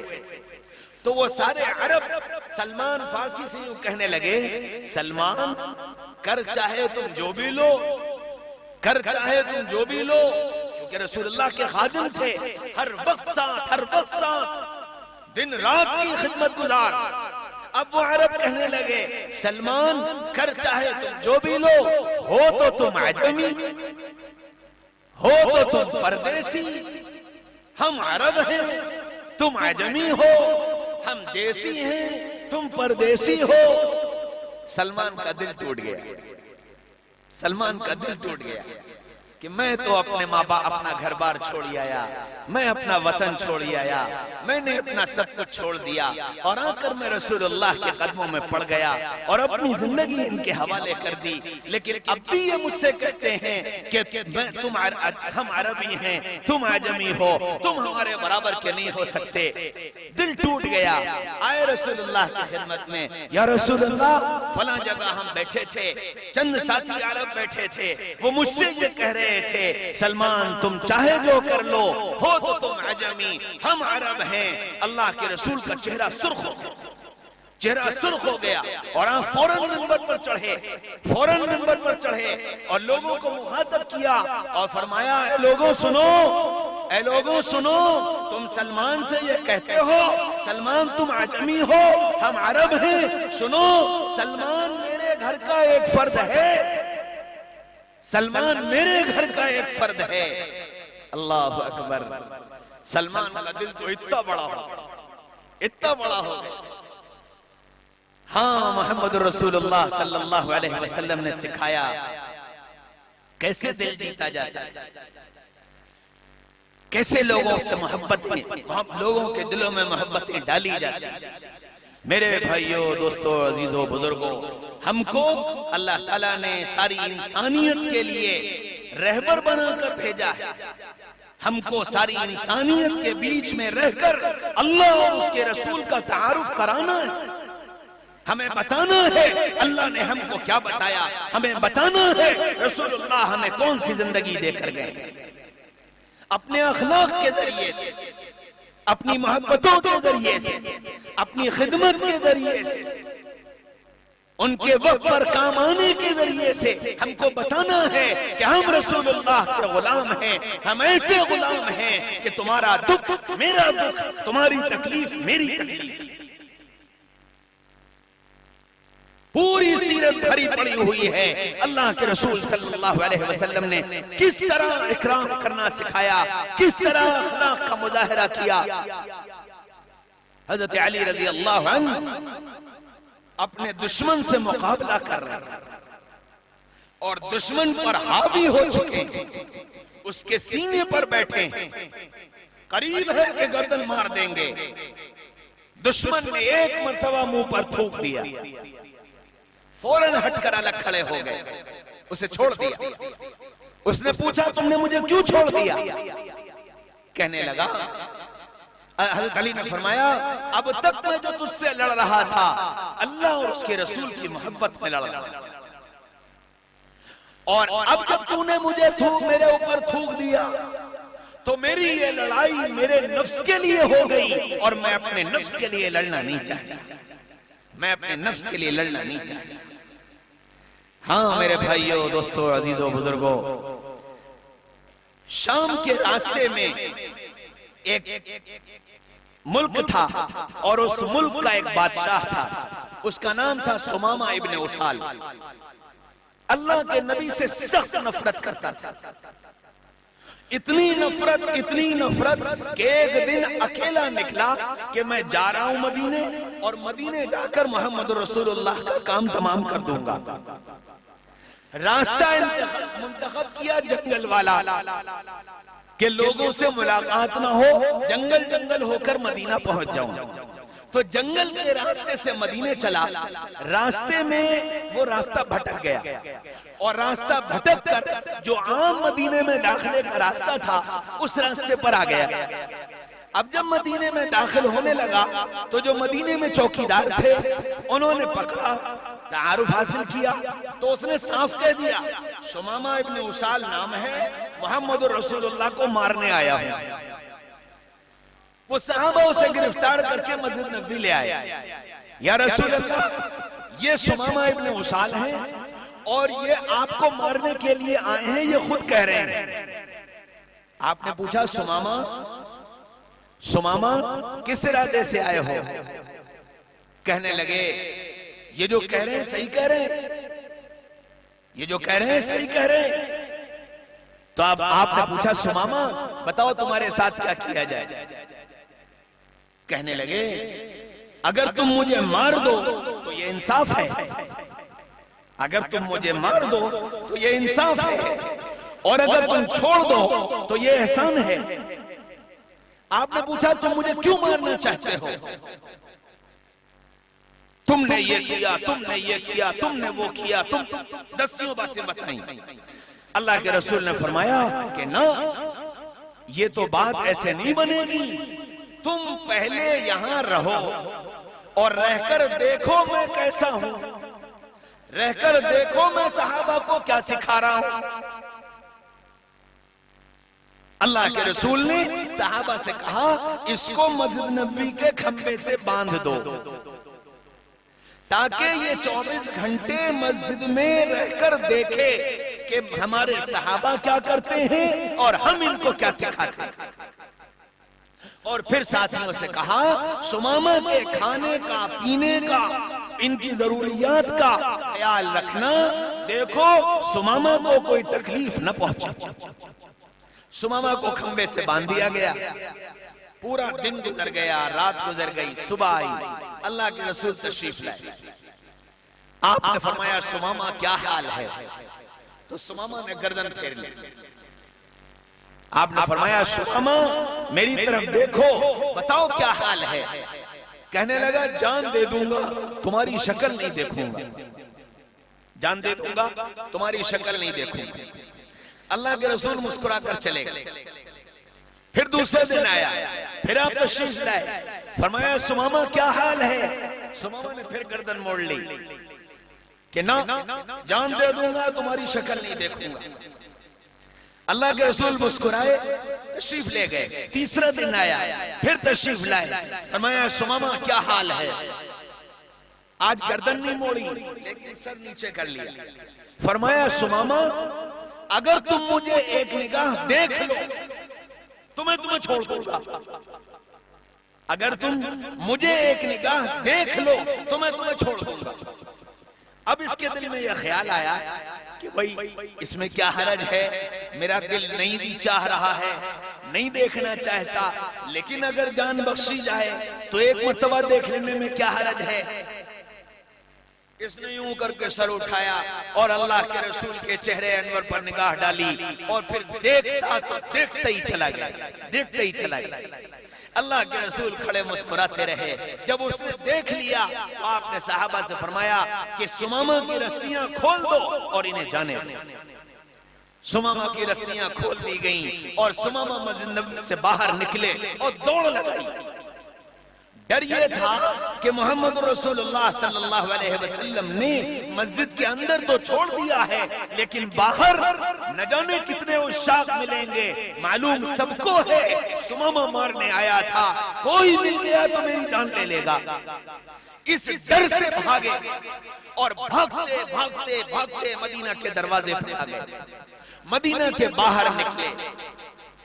तो वो सारे अरब सलमान फारसी से यूं कहने लगे, सलमान कर चाहे तुम जो भी लो, कर चाहे तुम जो भी लो, क्योंकि रसूलुल्लाह के खादिम थे, हर वक्त साथ दिन रात की खिदमत गुजार। अब वो अरब कहने लगे, सलमान कर चाहे तुम जो भी लो, हो तो तुम अजमी, हो तो तुम परदेसी, हम अरब हैं तुम अजमी हो, हम देसी हैं तुम परदेसी हो। सलमान का दिल टूट गया, सलमान का दिल टूट गया कि मैं तो अपने माँ बाप, अपना घर बार छोड़ आया, मैं अपना वतन छोड़ आया, मैंने अपना सब कुछ छोड़ दिया और आकर मैं रसूलुल्लाह के कदमों में पड़ गया और अपनी जिंदगी इनके हवाले कर दी। लेकिन अब भी ये मुझसे कहते हैं कि हम अरबी हैं, तुम आजमी हो, तुम हमारे बराबर के नहीं हो सकते। दिल टूट गया। आए रसूलुल्लाह की खिदमत में, या रसूलुल्लाह फला जगह हम बैठे थे, चंद साथी अरब बैठे थे, वो मुझसे ये कह रहे थे, सलमान तुम चाहे जो कर लो, हो तो तुम अजमी, हम अरब हैं। अल्लाह के रसूल का चेहरा सुर्ख हो गया और आप फौरन मिंबर पर चढ़े और लोगों को मुखातब किया और फरमाया, ए लोगों सुनो, तुम सलमान से ये कहते हो, सलमान तुम अजमी हो, हम अरब हैं। सुनो, सलमान मेरे घर का एक फर्द है, सलमान मेरे घर का एक फर्द है। अल्लाह अकबर। सलमान का दिल तो इतना बड़ा हो गया। हाँ, मोहम्मद रसूलुल्लाह सल्लल्लाहु अलैहि वसल्लम ने सिखाया कैसे दिल जीता जाता है, कैसे लोगों से लोगों के दिलों में मोहब्बतें डाली जाती है। मेरे भाइयों, दोस्तों, अजीजों, बुजुर्गों, हमको अल्लाह ताला ने सारी इंसानियत के लिए रहबर बनाकर भेजा है। हमको सारी इंसानियत के बीच में रहकर अल्लाह और उसके रसूल का तारुफ कराना है। हमें बताना है अल्लाह ने हमको क्या बताया, हमें बताना है रसूलुल्लाह हमें कौन सी जिंदगी देकर गए। अपने अखलाक के जरिए से, अपनी मोहब्बतों के जरिए से, अपनी खिदमत के जरिए से, उनके वक्त पर काम आने के जरिए से हमको बताना है कि हम रसूलुल्लाह के गुलाम हैं। हम ऐसे गुलाम हैं कि तुम्हारा दुख मेरा दुख, तुम्हारी तकलीफ मेरी तकलीफ। पूरी सीरत भरी पड़ी हुई है। अल्लाह के रसूल सल्लल्लाहु अलैहि वसल्लम ने किस तरह इकराम करना सिखाया, किस तरह अखलाक का मुजाहरा किया। हजरत अली रजी अल्लाह अन्हु अपने दुश्मन से मुकाबला कर रहे हैं और दुश्मन पर हावी हो चुके हैं, उसके सीने पर बैठे हैं, करीब है कि गर्दन मार देंगे। दुश्मन ने एक मर्तबा मुंह पर थूक दिया, फौरन हटकर अलग खड़े हो गए, उसे छोड़ दिया। उसने पूछा, तुमने मुझे क्यों छोड़ दिया? कहने लगा, हज़रत अली ने फरमाया, अब तक मैं जो तुझसे लड़ रहा था अल्लाह और उसके रसूल की मोहब्बत में लड़ रहा था, और अब जब तूने मुझे मेरे ऊपर थूक दिया तो मेरी ये लड़ाई मेरे नफ्स के लिए हो गई और मैं अपने नफ्स के लिए लड़ना नहीं चाहता, मैं अपने नफ्स के लिए लड़ना नहीं चाहता। हाँ मेरे भाइयों, दोस्तों, अजीजों, बुजुर्गों, शाम के रास्ते में एक मुल्क था और उस मुल्क का एक बादशाह था, उसका नाम था सुमामा इब्ने उसाल। अल्लाह के नबी से सख्त नफरत करता था, इतनी नफरत कि एक दिन अकेला निकला कि मैं जा रहा हूं मदीने और मदीने जाकर मोहम्मद रसूलुल्लाह का काम तमाम कर दूंगा। रास्ता मुंतखब किया जंगल वाला कि लोगों से मुलाकात ना हो, जंगल जंगल होकर मदीना पहुंच जाऊं। तो जंगल के रास्ते से मदीने चला। रास्ते में वो रास्ता भटक गया और रास्ता भटक कर जो आम मदीने में दाखिले का रास्ता था उस रास्ते पर आ गया। अब जब मदीने में दाखिल होने लगा तो जो मदीने में चौकीदार थे उन्होंने पकड़ा, तारुफ हासिल किया, तो उसने साफ कह दिया सुमामा इब्ने उसाल नाम है, मोहम्मद रसूलुल्लाह को मारने आया हूं। वो सहाबा उसे गिरफ्तार करके मस्जिद नबवी ले आए। या रसूल अल्लाह, ये सुमामा इब्ने उसाल हैं और ये आपको मारने के लिए आए हैं, ये खुद कह रहे हैं। आपने पूछा सुमामा किस इरादे से आए हो? कहने लगे ये जो कह रहे हैं सही कह रहे हैं, ये जो कह रहे हैं सही कह रहे हैं। तो अब आपने पूछा सुमामा बताओ तुम्हारे साथ क्या किया जाए? कहने लगे अगर तुम मुझे मार दो तो ये इंसाफ है, अगर तुम मुझे मार दो तो ये इंसाफ है, और अगर तुम छोड़ दो तो ये एहसान है। आपने पूछा तुम मुझे क्यों मारना चाहते हो? तुमने ये किया, तुमने ये किया, तुमने वो किया, तुम दसियों बातें बताई। अल्लाह के रसूल ने फरमाया कि ना, ये तो बात ऐसे नहीं बनेगी। तुम पहले यहां रहो और रहकर देखो मैं कैसा हूं, रहकर देखो मैं सहाबा को क्या सिखा रहा हूं। अल्लाह के रसूल ने सहाबा से कहा इसको मस्जिद नबवी के खंबे से बांध दो ताकि ये 24 घंटे मस्जिद में रहकर देखे कि हमारे सहाबा क्या करते हैं और हम इनको क्या सिखाते हैं। और फिर साथियों से कहा सुमामा के खाने का, पीने का, इनकी जरूरियात का ख्याल रखना, देखो सुमामा को कोई तकलीफ न पहुंचे। सुमामा को खंबे से बांध दिया गया। पूरा दिन गुजर गया, रात गुजर गई, सुबह आई, अल्लाह के रसूल तशरीफ लाए। आपने फरमाया सुमामा क्या हाल है? तो सुमामा ने गर्दन फेर ली। आपने फरमाया सुमामा मेरी तरफ देखो, बताओ क्या हाल है? कहने लगा जान दे दूंगा, तुम्हारी शक्ल नहीं देखूंगा, जान दे दूंगा, तुम्हारी शक्ल नहीं देखूंगा। अल्लाह के रसूल मुस्कुरा कर चले गए। फिर दूसरे दिन आया, फिर आप तशरीफ लाए, फरमाया सुमामा क्या हाल है? सुमामा ने फिर गर्दन मोड़ ली कि ना, जान दे दूंगा, तुम्हारी शक्ल नहीं देखूंगा। अल्लाह के रसूल मुस्कुराए, तशरीफ ले गए। तीसरा दिन आया, फिर तशरीफ लाए, फरमाया सुमामा क्या हाल है? आज गर्दन नहीं मोड़ी लेकिन सर नीचे कर लिया। फरमाया सुमामा अगर तुम मुझे एक निगाह देख लो तो मैं तुम्हें छोड़ दूंगा, अगर तुम मुझे एक निगाह देख लो तो मैं तुम्हें छोड़ दूंगा। अब इसके दिल में यह ख्याल आया कि भाई इसमें क्या हरज है, मेरा दिल नहीं भी चाह रहा है, नहीं देखना चाहता, लेकिन अगर जान बख्शी जाए तो एक मर्तबा देख लेने में क्या हरज है। इसने यूं करके सर उठाया और अल्लाह के रसूल के चेहरे अनवर पर निगाह डाली और फिर देखता तो देखते ही चला गया, देखते ही चला गया। अल्लाह के रसूल खड़े मुस्कुराते रहे। जब उसने देख लिया तो आपने सहाबा से फरमाया कि सुमामा की रस्सियां खोल दो और इन्हें जाने दो। सुमामा की रस्सियां खोल दी गईं और सुमामा मस्जिद नबवी से बाहर निकले और दौड़ लगाई। डर ये था कि मोहम्मद रसूलुल्लाह सल्लल्लाहु अलैहि वसल्लम ने मस्जिद के अंदर तो छोड़ दिया है, लेकिन बाहर न जाने कितने उशाक मिलेंगे। मालूम सबको है सुमामा मारने आया था, कोई मिल गया तो मेरी जान ले लेगा। इस डर से भागे और भागते भागते भागते मदीना के दरवाजे पर आ गए। मदीना के बाहर निकले।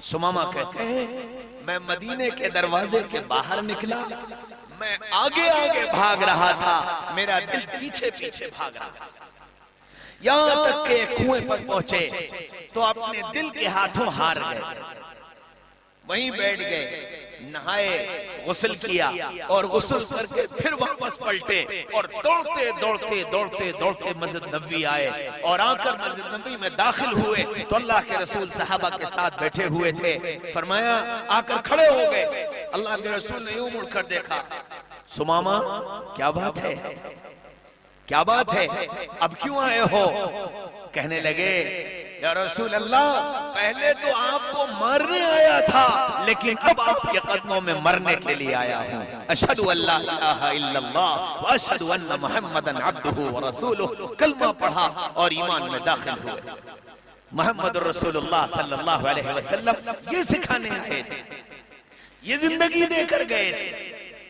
सुमामा कहते हैं मैं मदीने के दरवाजे के बाहर निकला, मैं आगे आगे भाग रहा था, मेरा दिल पीछे पीछे भाग रहा था। यहां तक के कुएं पर पहुंचे तो अपने दिल के हाथों हार गए, वहीं बैठ गए, नहाए, गुस्ल किया और गुस्ल करके फिर वापस पलटे और दौड़ते दौड़ते दौड़ते दौड़ते मस्जिद नबवी आए। और आकर मस्जिद नबवी में दाखिल हुए तो अल्लाह के रसूल सहाबा के साथ बैठे हुए थे। फरमाया आकर खड़े हो गए। अल्लाह के रसूल ने यूं मुड़कर देखा, सुमामा क्या बात है, क्या बात है, अब क्यों आए हो? कहने लगे या रसूल अल्लाह, पहले तो आपको मारने आया था, लेकिन अब आपके कदमों में मरने के लिए आया हूँ। अशहदु अल्ला इलाहा इल्लल्लाह व अशहदु अन्ना मुहम्मदन अब्दुहु व रसूलुहु। कलमा पढ़ा और ईमान में दाखिल हुए। मोहम्मद रसूलुल्लाह सल्लल्लाहु अलैहि वसल्लम ये सिखाने आए थे, ये जिंदगी देकर गए थे।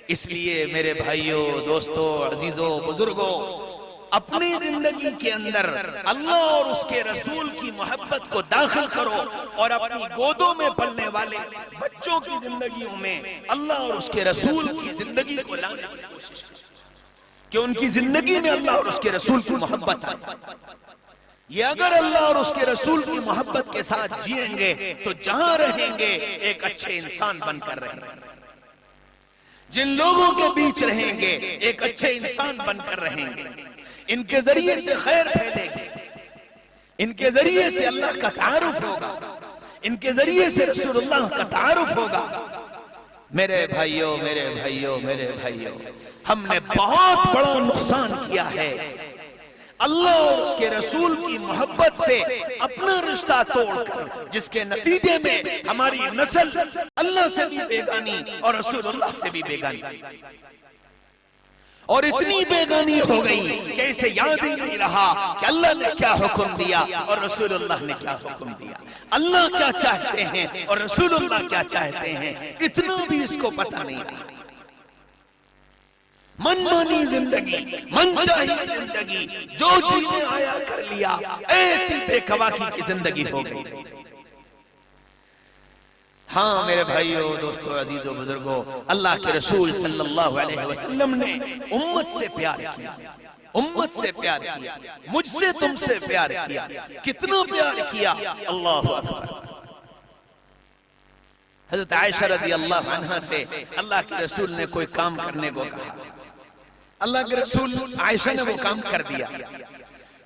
इसलिए मेरे भाइयों, दोस्तों, अजीजों, बुजुर्गों, अपनी जिंदगी के अंदर अल्लाह और उसके रसूल की मोहब्बत को दाखिल करो और अपनी गोदों में पलने वाले बच्चों की जिंदगियों में अल्लाह और उसके रसूल की जिंदगी को लाने की कोशिश कि उनकी जिंदगी में अल्लाह और उसके रसूल की मोहब्बत आए। ये अगर अल्लाह और उसके रसूल की मोहब्बत के साथ जिएंगे तो जहां रहेंगे एक अच्छे इंसान बनकर रहेंगे। जिन लोगों के बीच रहेंगे एक अच्छे इंसान बनकर रहेंगे। इनके जरिए से खैर फैलेगी, इनके जरिए से अल्लाह का तारुफ होगा, इनके जरिए से रसूलुल्लाह का तारुफ होगा। मेरे भाइयों, मेरे भाइयों, मेरे भाइयों, हमने बहुत बड़ा नुकसान किया है। अल्लाह और उसके रसूल की मोहब्बत से अपना रिश्ता तोड़कर, जिसके नतीजे में हमारी नस्ल अल्लाह से भी बेगानी और रसूलुल्लाह से भी बेगानी, और इतनी बेगानी हो गई कि इसे याद ही नहीं रहा कि अल्लाह ने क्या हुक्म दिया और रसूलुल्लाह ने क्या हुक्म दिया, अल्लाह क्या चाहते हैं और रसूलुल्लाह क्या चाहते हैं, इतना भी इसको पता नहीं रहा। मनमानी जिंदगी, मनचाही जिंदगी, जो चीजें आया कर लिया, ऐसी बेखवाकी की जिंदगी हो गई। हाँ मेरे भाइयों, दोस्तों, अजीजों, बुजुर्गों, अल्लाह के रसूल सल्लल्लाहु अलैहि वसल्लम ने उम्मत से प्यार किया, उम्मत से प्यार किया, मुझसे तुमसे प्यार किया। कितना प्यार किया, अल्लाह अकबर। हज़रत आयशा रज़ी अल्लाह अन्हा से अल्लाह के रसूल ने कोई काम करने को कहा। अल्लाह के रसूल, आयशा ने वो काम कर दिया।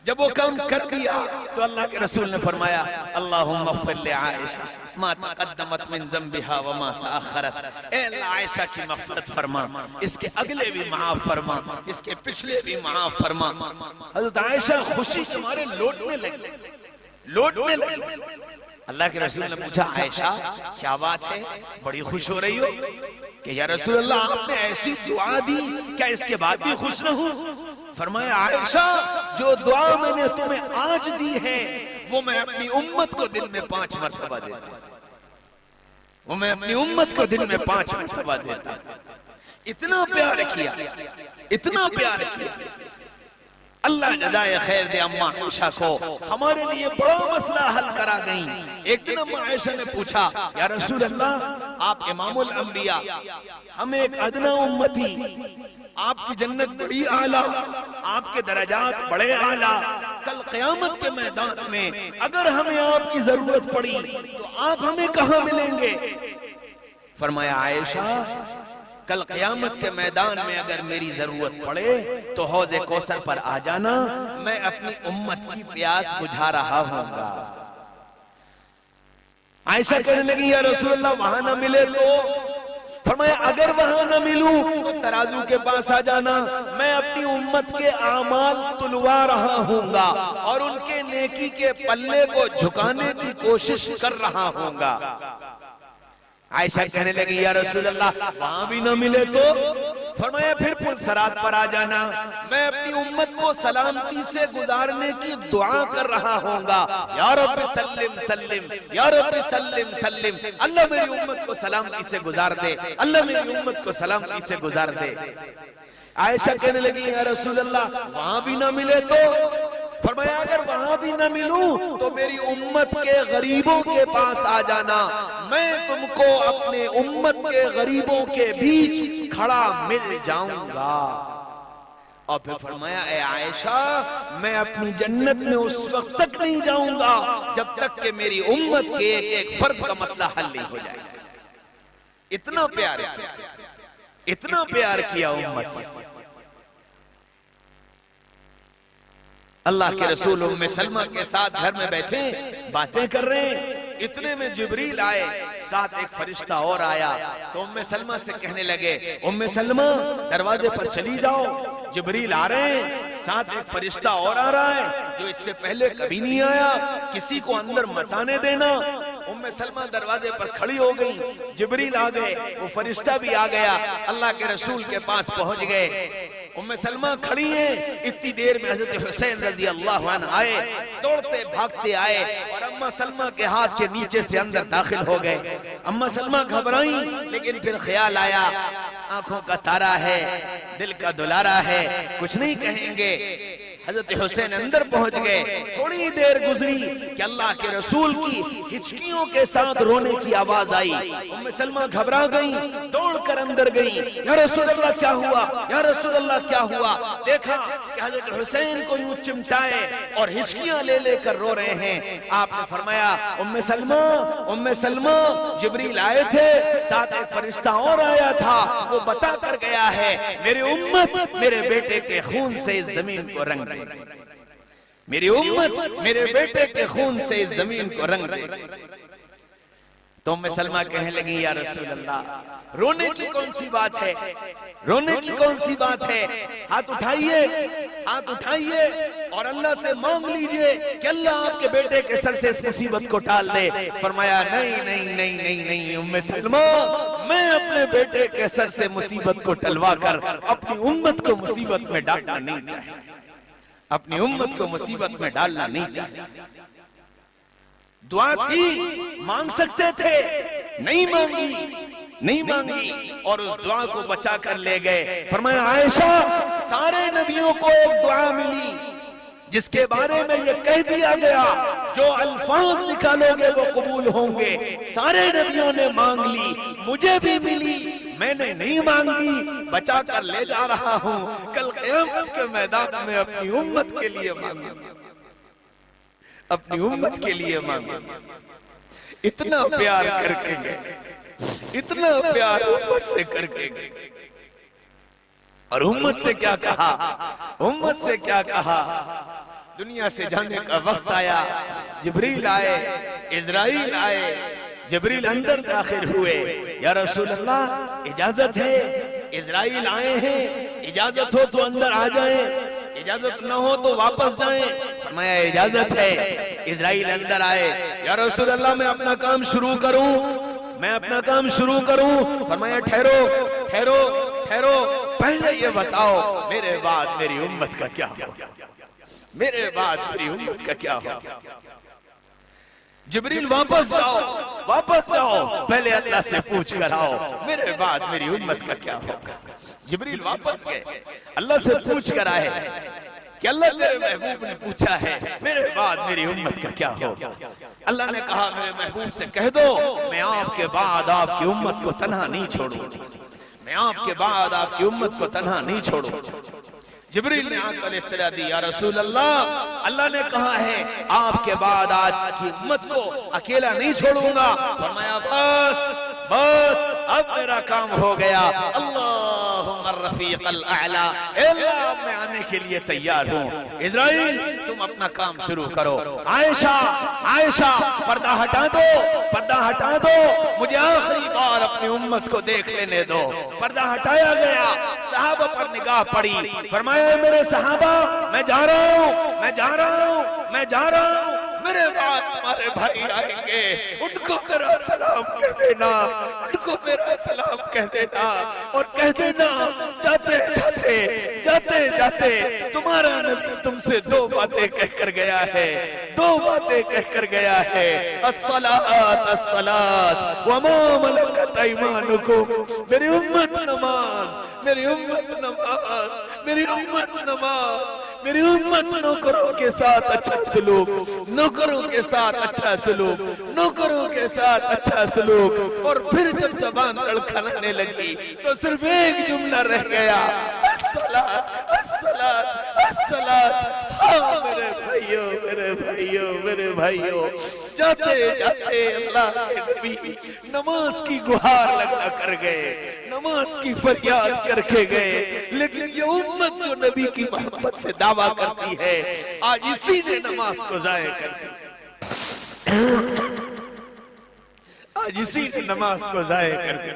जब वो काम कर दिया तो अल्लाह के रसूल ने फरमाया, अल्लाहुम्मा ग़फ़िर li आयशा मा तक़द्दमत मिन ज़ंबिहा व मा तअख़्ख़रत। ए अल्लाह, आयशा की मग़फ़िरत फरमा, इसके अगले भी माफ़ फरमा, इसके पिछले भी माफ़ फरमा। हज़रत आयशा खुशी के मारे लौटने लगी, लौटने लगी। अल्लाह के रसूल ने पूछा, आयशा क्या बात है, बड़ी खुश हो रही हो? कि या रसूल अल्लाह, आपने ऐसी दुआ दी, क्या इसके बाद भी खुश न हूं? फरमाया, आयशा जो दुआ मैंने तुम्हें आज दी है वो मैं अपनी उम्मत को दिन में 5 मरतबा देता, वो मैं अपनी उम्मत को दिन में 5 मरतबा देता। इतना प्यार किया, इतना प्यार किया। अल्लाह जज़ाए खैर दे अम्मा आयशा को, हमारे लिए बड़ा मसला हल करा गई। एक दिन अम्मा आयशा ने पूछा, या रसूल अल्लाह, आप इमामुल अंबिया, हम एक अदना उम्मती, आपकी जन्नत बड़ी आला, आपके दरजात बड़े आला, कल क़यामत के मैदान में अगर हमें आपकी जरूरत पड़ी तो आप हमें कहाँ मिलेंगे? फरमाया, आयशा कल क़यामत के मैदान में अगर मेरी जरूरत पड़े तो हौज़े कौसर पर आ जाना, मैं अपनी उम्मत की प्यास बुझा रहा हूँगा। आयशा कहने लगी, या रसूलल्लाह वहां ना मिले तो? फरमाया, अगर वहां ना मिलूं तो तराजू के पास आ जाना, मैं अपनी उम्मत के आमाल तुलवा रहा हूँगा और उनके नेकी के पल्ले को झुकाने की कोशिश कर रहा हूँगा। आयशा कहने लगी, या रसूल अल्लाह वहां भी ना मिले तो? फरमाया, फिर पुलसरात पर आ जाना, मैं अपनी उम्मत को सलामती से गुजारने की दुआ कर रहा हूँगा। या रब्बी सल्लिम सल्लिम, या रब्बी सल्लिम सल्लिम, अल्लाह मेरी उम्मत को सलामती से गुजार दे, अल्लाह मेरी उम्मत को सलामती से गुजार दे। आयशा कहने लगी, या रसूल अल्लाह वहां भी ना मिले तो? फरमाया, अगर वहां भी ना मिलूं तो मेरी उम्मत के गरीबों के पास आ जाना, मैं तुमको अपने उम्मत के गरीबों के बीच खड़ा मिल जाऊंगा। और फिर फरमाया, ए आयशा, मैं अपनी जन्नत में उस वक्त तक नहीं जाऊंगा जब तक कि मेरी उम्मत के एक फर्द का मसला हल नहीं हो जाए। इतना प्यार किया, इतना प्यार किया उम्मत से। अल्लाह के रसूल उम्मे सलमा के साथ घर में बैठे बातें कर रहे हैं। इतने में जिब्रील आए, साथ एक फरिश्ता और आया। तो उम्मे सलमा से कहने लगे, उम्मे सलमा दरवाजे पर चली जाओ, जिब्रील आ रहे हैं, साथ एक फरिश्ता और आ रहा है जो इससे पहले कभी नहीं आया, किसी को अंदर मत आने देना। उम्मे सलमा दरवाजे पर खड़ी हो गई, जिब्रील आ गए, वो फरिश्ता भी आ गया, अल्लाह के रसूल के पास पहुंच गए। उम्मे सलमा खड़ी हैं, इतनी देर में हजरत हुसैन रजी अल्लाह अन्हु आए, दौड़ते भागते आए और अम्मा सलमा के हाथ के नीचे से अंदर दाखिल हो गए। अम्मा सलमा घबराई, लेकिन फिर ख्याल आया आंखों का तारा है, दिल का दुलारा है, कुछ नहीं कहेंगे। हजरत हुसैन अंदर पहुंच गए। थोड़ी देर गुजरी कि अल्लाह के रसूल की हिचकियों के साथ रोने की आवाज आई। उम्मे सलमा घबरा गई, दौड़कर अंदर गई, या रसूल अल्लाह क्या हुआ, या रसूल अल्लाह क्या हुआ। देखा कि हजरत हुसैन को यूं चिमटाए और हिचकियां ले लेकर रो रहे हैं। आपने फरमाया, उम्मे सलमा जिब्रील आए थे, साथ एक फरिश्ता और आया था, वो बता कर गया है मेरी उम्मत मेरे बेटे के खून से इस जमीन को रंग, मेरी उम्मत मेरे बेटे के खून से इस जमीन को रंग दे। तो उम्मे सलमा कहने लगी, या रसूल अल्लाह, रोने की कौन सी बात है, रोने की कौन सी बात है, हाथ उठाइए, हाथ उठाइए और अल्लाह से मांग लीजिए कि अल्लाह आपके बेटे के सर से इस मुसीबत को टाल दे। फरमाया, नहीं नहीं नहीं नहीं नहीं उम्मे सलमा, मैं अपने बेटे के सर से मुसीबत को टलवा कर अपनी उम्मत को मुसीबत में डालना नहीं चाहता, अपनी उम्मत को मुसीबत में डालना नहीं चाहता। दुआ थी, मांग सकते थे, नहीं मांगी और उस दुआ को बचा कर ले गए। फरमाया, आयशा, सारे नबियों को एक दुआ मिली जिसके बारे में ये कह दिया गया जो अल्फाज निकालोगे वो कबूल होंगे। सारे नबियों ने मांग ली, मुझे भी मिली, मैंने नहीं मांगी, बचा कर ले जा रहा हूं, कल क़यामत के मैदान में अपनी उम्मत के लिए मांगूंगा, अपनी उम्मत के लिए मांगूंगा। इतना प्यार करके गए, इतना प्यार उम्मत से करके गए। और उम्मत से क्या कहा, उम्मत से क्या कहा, दुनिया से जाने का वक्त आया, जिब्रील आए, इजराइल आए, जिब्रील अंदर दाखिल हुए, या रसूल अल्लाह इजाजत है, इजराइल आए हैं, इजाजत हो तो अंदर आ जाएं, इजाजत न हो तो वापस जाएं। फरमाया, इजाजत है। इजराइल अंदर आए, या रसूल अल्लाह मैं अपना काम शुरू करूं, मैं अपना काम शुरू करूं। फरमाया, ठहरो ठहरो ठहरो, पहले ये बताओ मेरे बाद मेरी उम्मत का क्या होगा, मेरे बाद मेरी उम्मत का क्या होगा। जिब्रील, वापस जाओ, वापस जाओ, पहले अल्लाह से पूछ कर आओ मेरे बाद मेरी उम्मत का क्या होगा। जिब्रील वापस गए, अल्लाह से पूछ कर आए कि अल्लाह तेरे महबूब ने पूछा है मेरे बाद मेरी उम्मत का क्या होगा। अल्लाह ने कहा, मेरे महबूब से कह दो मैं आपके बाद आपकी उम्मत को तन्हा नहीं छोड़ूंगा, मैं आपके बाद आपकी उम्मत को तन्हा नहीं छोड़ूंगा। जिब्रील ने आकर इत्तला दी, या रसूल अल्लाह, अल्लाह ने कहा है आपके बाद आज की उम्मत को अकेला नहीं छोड़ूंगा। फरमाया, बस बस अब मेरा काम हो गया। अल्लाहुम्मा रफीक़ल अअला, अल्लाह मैं आने के लिए तैयार हूँ। इजराइल, तुम अपना काम शुरू करो। आयशा, आयशा, पर्दा हटा दो, पर्दा हटा दो, मुझे आखिरी बार अपनी उम्मत को देख लेने दो। पर्दा हटाया गया, सहाबा पर निगाह पड़ी। फरमाया, मेरे सहाबा, मैं जा रहा हूँ, मैं जा रहा हूँ, मैं जा रहा हूँ, मेरे बाद तुम्हारे भाई आएंगे, उनको मेरा सलाम कह देना, उनको मेरा सलाम कह देना और कह देना जाते जाते जाते जाते तुम्हारा नबी तुमसे दो बातें कहकर गया है, दो बातें कहकर गया है, अस्सलात अस्सलात व मा मलकत ऐमानुकुम। मेरी उम्मत नमाज, मेरी उम्मत नमाज, मेरी उम्मत नमाज, मेरी उम्मत नौकरों के साथ अच्छा सलूक, नौकरों के साथ अच्छा सलूक, नौकरों के साथ अच्छा सलूक। और फिर जब ज़बान लड़खड़ाने लगी तो सिर्फ एक जुमला रह गया, अस्सलात अस्सलात अस्सलात। हाँ मेरे मेरे भाइयों, जाते जाते अल्लाह के नबी नमाज की गुहार लगा कर गए, नमाज की फरियाद करके गए। लेकिन ये उम्मत जो नबी की मोहब्बत से दावा करती है, आज इसी ने नमाज को जाया कर दिया। आज इसी ने नमाज को जाया कर दिया।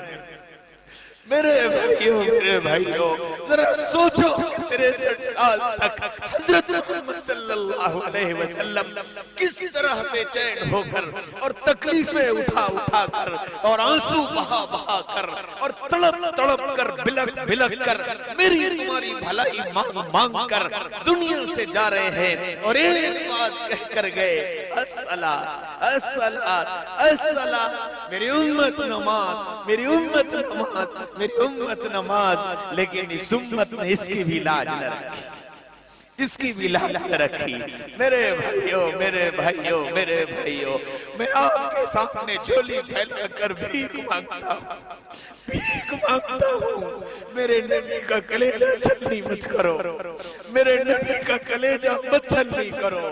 मेरे भाइयों, जरा सोचो, 63 साल तक हजरत मोहम्मद सल्लल्लाहु अलैहि वसल्लम किस तरह बेचैन होकर और तकलीफें उठा उठा कर और आंसू बहा बहा कर और तड़प तड़प कर बिलक कर मेरी तुम्हारी भलाई मांग मांग कर दुनिया से जा रहे हैं, और एक बात कह कर गए, अस्सला अस्सला अस्सला, मेरी उम्मत नमाज, मेरी उम्मत नमाज, मेरी उम्मत नमाज। लेकिन इस उम्मत ने इसकी भी लाज न रखी, इसकी भी लाज न रखी। मेरे भाइयों, मैं आपके सामने झोली फैलाकर भीख मांगता हूँ। मेरे नबी का कलेजा छलनी मत करो, मेरे नबी का कलेजा मत छलनी करो।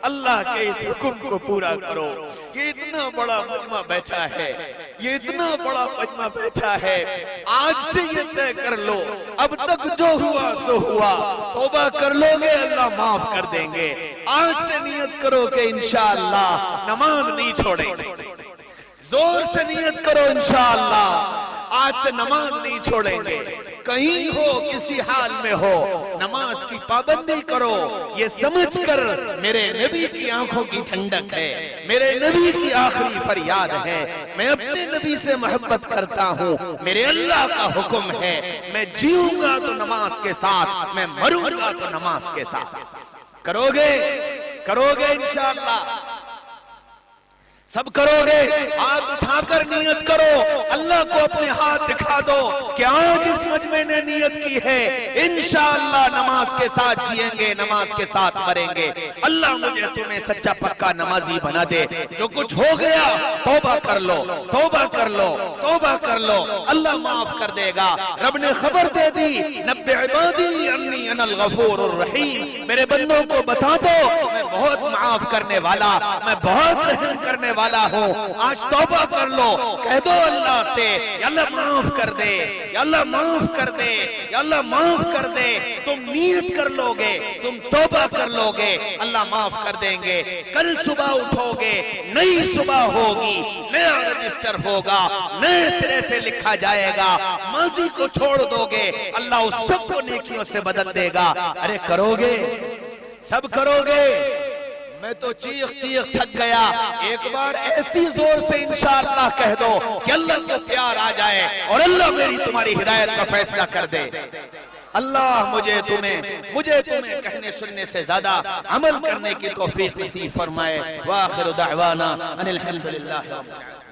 अल्लाह के इस हुक्म को पूरा करो। ये इतना बड़ा मजमा बैठा है, ये इतना बड़ा मजमा बैठा है, आज से ये तय कर लो, अब तक जो हुआ सो हुआ, तौबा कर लोगे अल्लाह माफ कर देंगे। आज से नियत करो कि इंशाअल्लाह नमाज नहीं छोड़ेंगे, जोर से नियत करो इंशाअल्लाह आज से नमाज नहीं छोड़ेंगे। कहीं हो, किसी हाल में हो, नमाज की पाबंदी करो, ये समझकर मेरे नबी की आंखों की ठंडक है, मेरे नबी की आखिरी फरियाद है। मैं अपने नबी से मोहब्बत करता हूँ, मेरे अल्लाह का हुक्म है, मैं जीऊंगा तो नमाज के साथ, मैं मरूंगा तो नमाज के साथ। करोगे इंशाअल्लाह, सब करोगे। हाथ उठाकर नियत करो, अल्लाह को अपने हाथ दिखा दो कि आज इस मजमे ने नियत की है, इंशाअल्लाह नमाज के साथ जिएंगे, नमाज के साथ मरेंगे। अल्लाह मुझे तुम्हें सच्चा पक्का नमाजी बना दे। जो कुछ हो गया तौबा कर लो, तौबा कर लो, तौबा कर लो, अल्लाह माफ कर देगा। रब ने खबर दे दी, नब्बे इबादी अन्नी अनल गफूरुर रहीम, मेरे बंदों को बता दो मैं बहुत माफ करने वाला, मैं बहुत रहम करने वाला हूँ। आज तौबा कर लो, कह दो अल्लाह से, या अल्लाह माफ कर दे, या अल्लाह माफ कर दे, या अल्लाह माफ कर दे। तुम नियत कर लोगे, तुम तौबा कर लोगे, अल्लाह माफ कर देंगे। कल सुबह उठोगे, नई सुबह होगी, नया रजिस्टर होगा, नए सिरे से लिखा जाएगा। माजी को छोड़ दोगे, अल्लाह उस सबको नेकियों से बदल देगा। अरे करोगे, सब करोगे। मैं तो चीख थक गया। एक बार ऐसी जोर से इंशाअल्लाह कह दो कि अल्लाह को प्यार आ जाए और अल्लाह मेरी तुम्हारी हिदायत का फैसला कर दे। अल्लाह मुझे तुम्हें कहने सुनने से ज्यादा अमल करने की तौफीक नसीब फरमाए। व आखिरु दअवाना अनिल हम्दुलिल्लाहि रब्बिल आलमीन।